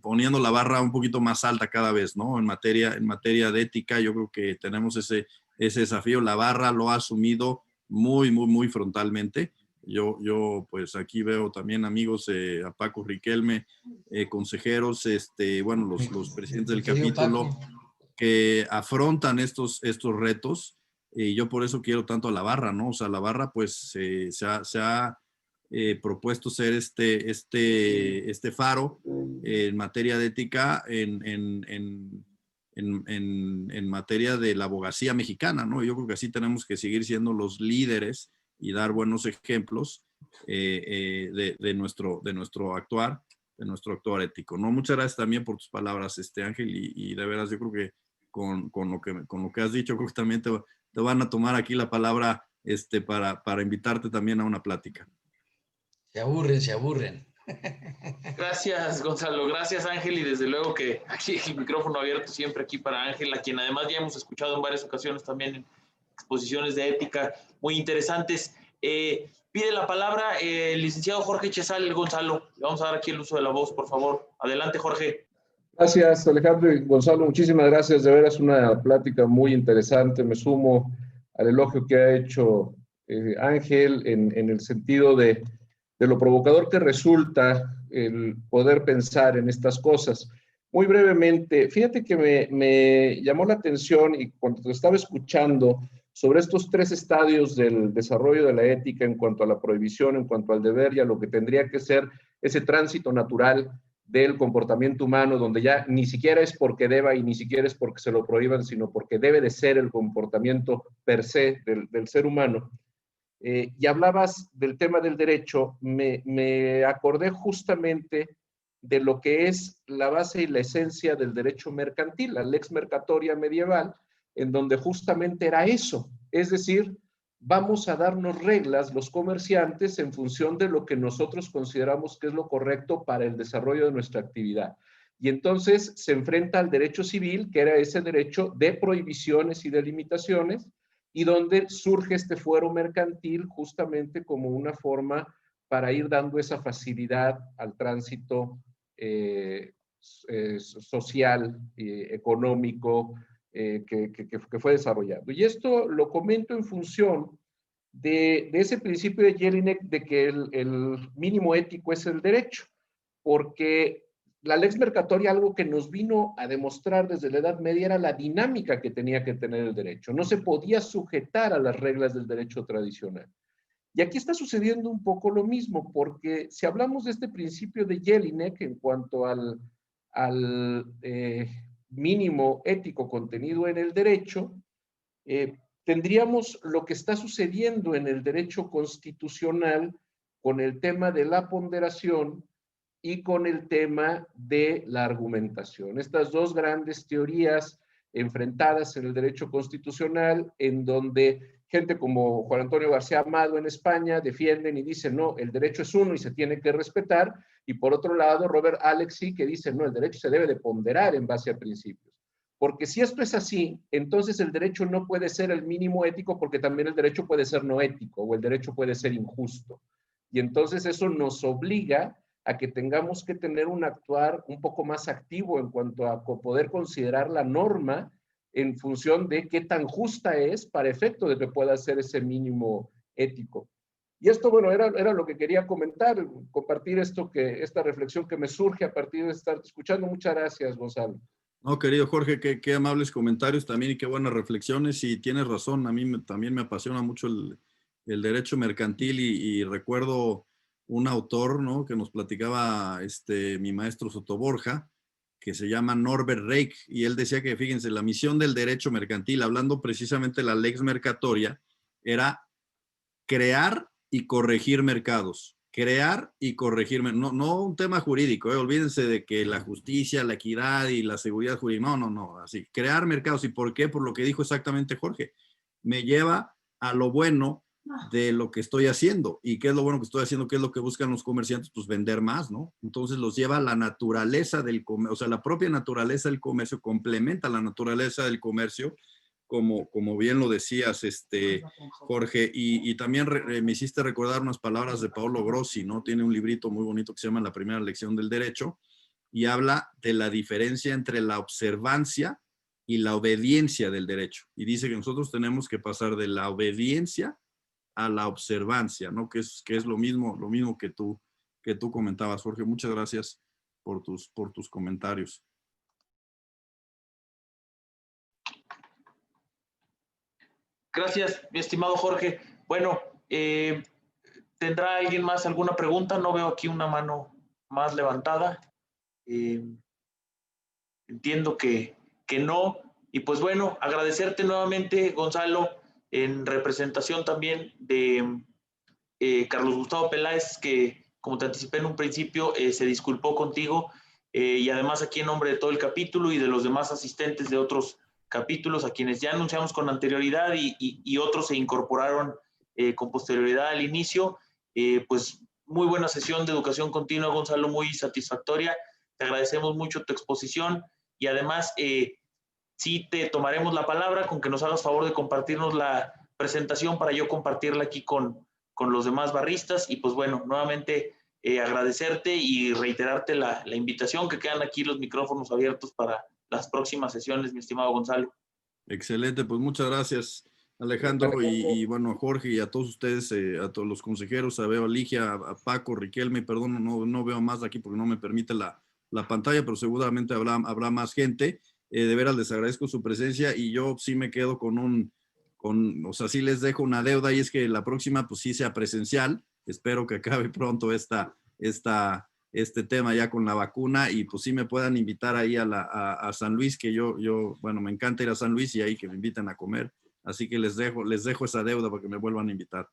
poniendo la barra un poquito más alta cada vez, ¿no? En materia de ética, yo creo que tenemos ese desafío. La barra lo ha asumido muy, muy, muy frontalmente. Yo pues aquí veo también amigos, a Paco Riquelme, consejeros, bueno, los presidentes del capítulo que afrontan estos retos. Y yo por eso quiero tanto a la barra, ¿no? O sea, la barra pues se ha propuesto ser este faro en materia de ética en materia de la abogacía mexicana, ¿no? Yo creo que así tenemos que seguir siendo los líderes y dar buenos ejemplos de nuestro actuar ético, ¿no? Muchas gracias también por tus palabras, Ángel, y de veras yo creo que con lo que has dicho, creo que también te van a tomar aquí la palabra para invitarte también a una plática. Se aburren. Gracias, Gonzalo. Gracias, Ángel. Y desde luego que aquí el micrófono abierto siempre aquí para Ángel, a quien además ya hemos escuchado en varias ocasiones también en exposiciones de ética muy interesantes. Pide la palabra el licenciado Jorge Chezal, Gonzalo. Le vamos a dar aquí el uso de la voz, por favor. Adelante, Jorge. Gracias, Alejandro y Gonzalo. Muchísimas gracias. De veras, una plática muy interesante. Me sumo al elogio que ha hecho Ángel en el sentido de lo provocador que resulta el poder pensar en estas cosas. Muy brevemente, fíjate que me llamó la atención y cuando te estaba escuchando sobre estos 3 estadios del desarrollo de la ética en cuanto a la prohibición, en cuanto al deber y a lo que tendría que ser ese tránsito natural del comportamiento humano, donde ya ni siquiera es porque deba y ni siquiera es porque se lo prohíban, sino porque debe de ser el comportamiento per se del ser humano. Y hablabas del tema del derecho, me acordé justamente de lo que es la base y la esencia del derecho mercantil, la lex mercatoria medieval, en donde justamente era eso, es decir, vamos a darnos reglas los comerciantes en función de lo que nosotros consideramos que es lo correcto para el desarrollo de nuestra actividad. Y entonces se enfrenta al derecho civil, que era ese derecho de prohibiciones y de limitaciones, y donde surge este fuero mercantil justamente como una forma para ir dando esa facilidad al tránsito social, económico, que fue desarrollando. Y esto lo comento en función de ese principio de Jelinek de que el mínimo ético es el derecho, porque la lex mercatoria, algo que nos vino a demostrar desde la Edad Media, era la dinámica que tenía que tener el derecho. No se podía sujetar a las reglas del derecho tradicional. Y aquí está sucediendo un poco lo mismo, porque si hablamos de este principio de Jelinek en cuanto al mínimo ético contenido en el derecho, tendríamos lo que está sucediendo en el derecho constitucional con el tema de la ponderación y con el tema de la argumentación. Estas dos grandes teorías enfrentadas en el derecho constitucional, en donde gente como Juan Antonio García Amado en España defienden y dicen, no, el derecho es uno y se tiene que respetar, y por otro lado, Robert Alexy, que dice, no, el derecho se debe de ponderar en base a principios. Porque si esto es así, entonces el derecho no puede ser el mínimo ético, porque también el derecho puede ser no ético, o el derecho puede ser injusto. Y entonces eso nos obliga a que tengamos que tener un actuar un poco más activo en cuanto a poder considerar la norma en función de qué tan justa es para efecto de que pueda ser ese mínimo ético. Y esto, bueno, era lo que quería comentar, compartir esta reflexión que me surge a partir de estar escuchando. Muchas gracias, Gonzalo. No, querido Jorge, qué amables comentarios también y qué buenas reflexiones. Y tienes razón, a mí también me apasiona mucho el derecho mercantil y recuerdo un autor, ¿no?, que nos platicaba mi maestro Sotoborja, que se llama Norbert Reich, y él decía que, fíjense, la misión del derecho mercantil, hablando precisamente de la lex mercatoria, era crear y corregir mercados. Crear y corregir, no un tema jurídico, olvídense de que la justicia, la equidad y la seguridad jurídica, no, así, crear mercados. ¿Y por qué? Por lo que dijo exactamente Jorge, me lleva a lo bueno de lo que estoy haciendo. ¿Y qué es lo bueno que estoy haciendo? ¿Qué es lo que buscan los comerciantes? Pues vender más, ¿no? Entonces los lleva a la naturaleza del comercio, o sea, la propia naturaleza del comercio complementa la naturaleza del comercio, como bien lo decías, Jorge, y también me hiciste recordar unas palabras de Paolo Grossi, ¿no? Tiene un librito muy bonito que se llama La primera lección del derecho, y habla de la diferencia entre la observancia y la obediencia del derecho. Y dice que nosotros tenemos que pasar de la obediencia a la observancia, ¿no? Que es lo mismo que tú comentabas, Jorge. Muchas gracias por tus comentarios. Gracias, mi estimado Jorge. Bueno, ¿tendrá alguien más alguna pregunta? No veo aquí una mano más levantada. Entiendo que no. Y pues bueno, agradecerte nuevamente, Gonzalo, en representación también de Carlos Gustavo Peláez, que como te anticipé en un principio, se disculpó contigo, y además aquí en nombre de todo el capítulo y de los demás asistentes de otros capítulos, a quienes ya anunciamos con anterioridad y otros se incorporaron con posterioridad al inicio. Pues muy buena sesión de educación continua, Gonzalo, muy satisfactoria. Te agradecemos mucho tu exposición y además sí te tomaremos la palabra con que nos hagas favor de compartirnos la presentación para yo compartirla aquí con los demás barristas. Y pues bueno, nuevamente agradecerte y reiterarte la invitación, que quedan aquí los micrófonos abiertos para las próximas sesiones, mi estimado Gonzalo. Excelente, pues muchas gracias, Alejandro, y bueno, a Jorge y a todos ustedes, a todos los consejeros, a Beo, a Ligia, a Paco, Riquelme, perdón, no veo más aquí porque no me permite la la pantalla, pero seguramente habrá más gente. De veras les agradezco su presencia y yo sí me quedo o sea, sí les dejo una deuda y es que la próxima pues sí sea presencial. Espero que acabe pronto este tema ya con la vacuna y pues sí me puedan invitar ahí a San Luis, que yo, bueno, me encanta ir a San Luis y ahí que me inviten a comer. Así que les dejo esa deuda para que me vuelvan a invitar.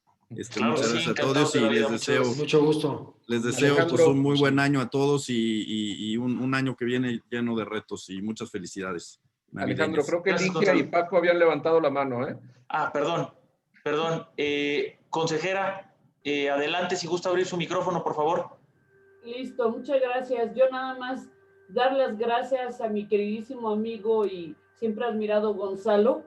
Claro, Muchas sí, gracias a todos y les deseo, mucho gusto. les deseo pues Alejandro, un muy buen año a todos y un año que viene lleno de retos y muchas felicidades Alejandro, navideñas. creo que Gracias, Ligia y Gonzalo. Paco habían levantado la mano, ¿eh? Perdón. Consejera, adelante, si gusta abrir su micrófono, por favor. Listo, muchas gracias. Yo nada más dar las gracias a mi queridísimo amigo y siempre admirado Gonzalo.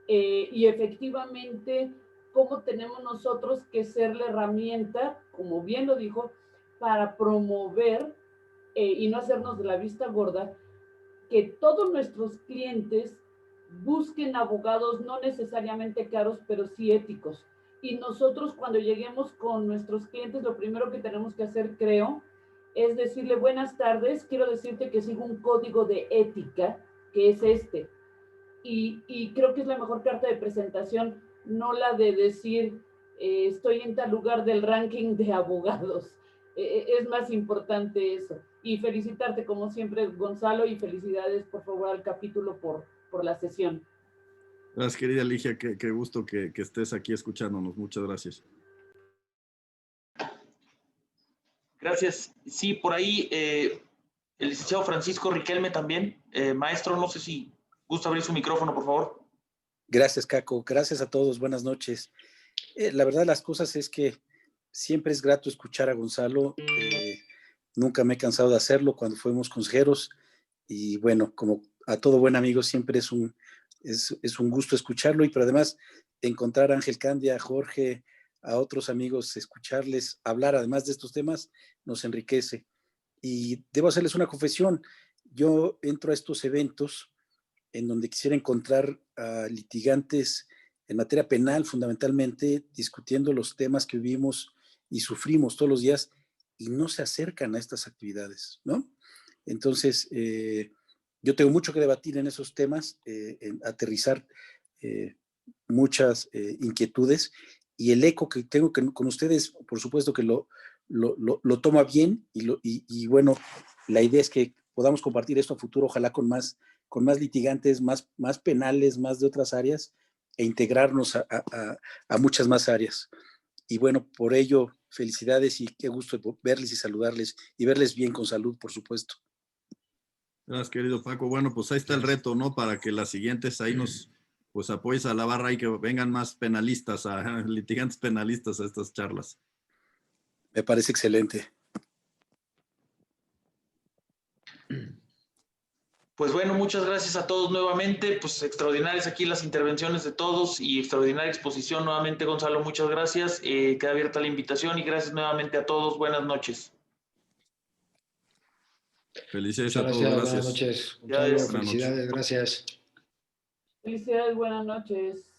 Y efectivamente, cómo tenemos nosotros que ser la herramienta, como bien lo dijo, para promover y no hacernos de la vista gorda, que todos nuestros clientes busquen abogados no necesariamente caros, pero sí éticos. Y nosotros cuando lleguemos con nuestros clientes, lo primero que tenemos que hacer, creo, es decirle buenas tardes, quiero decirte que sigo un código de ética, que es este. Y creo que es la mejor carta de presentación, no la de decir estoy en tal lugar del ranking de abogados. Es más importante eso. Y felicitarte como siempre, Gonzalo, y felicidades por favor al capítulo por la sesión. Gracias, querida Ligia, qué gusto que estés aquí escuchándonos. Muchas gracias. Gracias. Sí, por ahí el licenciado Francisco Riquelme también. Maestro, no sé si gusta abrir su micrófono, por favor. Gracias, Caco. Gracias a todos. Buenas noches. La verdad de las cosas es que siempre es grato escuchar a Gonzalo. Nunca me he cansado de hacerlo cuando fuimos consejeros. Y bueno, como a todo buen amigo, siempre es un gusto escucharlo. Pero además, encontrar a Ángel Candia, a Jorge, a otros amigos, escucharles hablar además de estos temas, nos enriquece. Y debo hacerles una confesión. Yo entro a estos eventos en donde quisiera encontrar a litigantes en materia penal, fundamentalmente, discutiendo los temas que vivimos y sufrimos todos los días y no se acercan a estas actividades, ¿no? Entonces, yo tengo mucho que debatir en esos temas, en aterrizar muchas inquietudes y el eco que tengo con ustedes, por supuesto que lo toma bien y bueno, la idea es que podamos compartir esto a futuro, ojalá con más litigantes, más penales, más de otras áreas, e integrarnos a muchas más áreas. Y bueno, por ello, felicidades y qué gusto verles y saludarles y verles bien con salud, por supuesto. Gracias, querido Paco. Bueno, pues ahí está el reto, ¿no? Para que las siguientes ahí nos pues apoyes a la barra y que vengan más penalistas, litigantes penalistas a estas charlas. Me parece excelente. Pues bueno, muchas gracias a todos nuevamente, pues extraordinarias aquí las intervenciones de todos y extraordinaria exposición nuevamente, Gonzalo, muchas gracias, queda abierta la invitación y gracias nuevamente a todos, buenas noches. Felicidades a todos, gracias. Buenas noches, Gonzalo, Buenas felicidades, noches. gracias. Felicidades, buenas noches.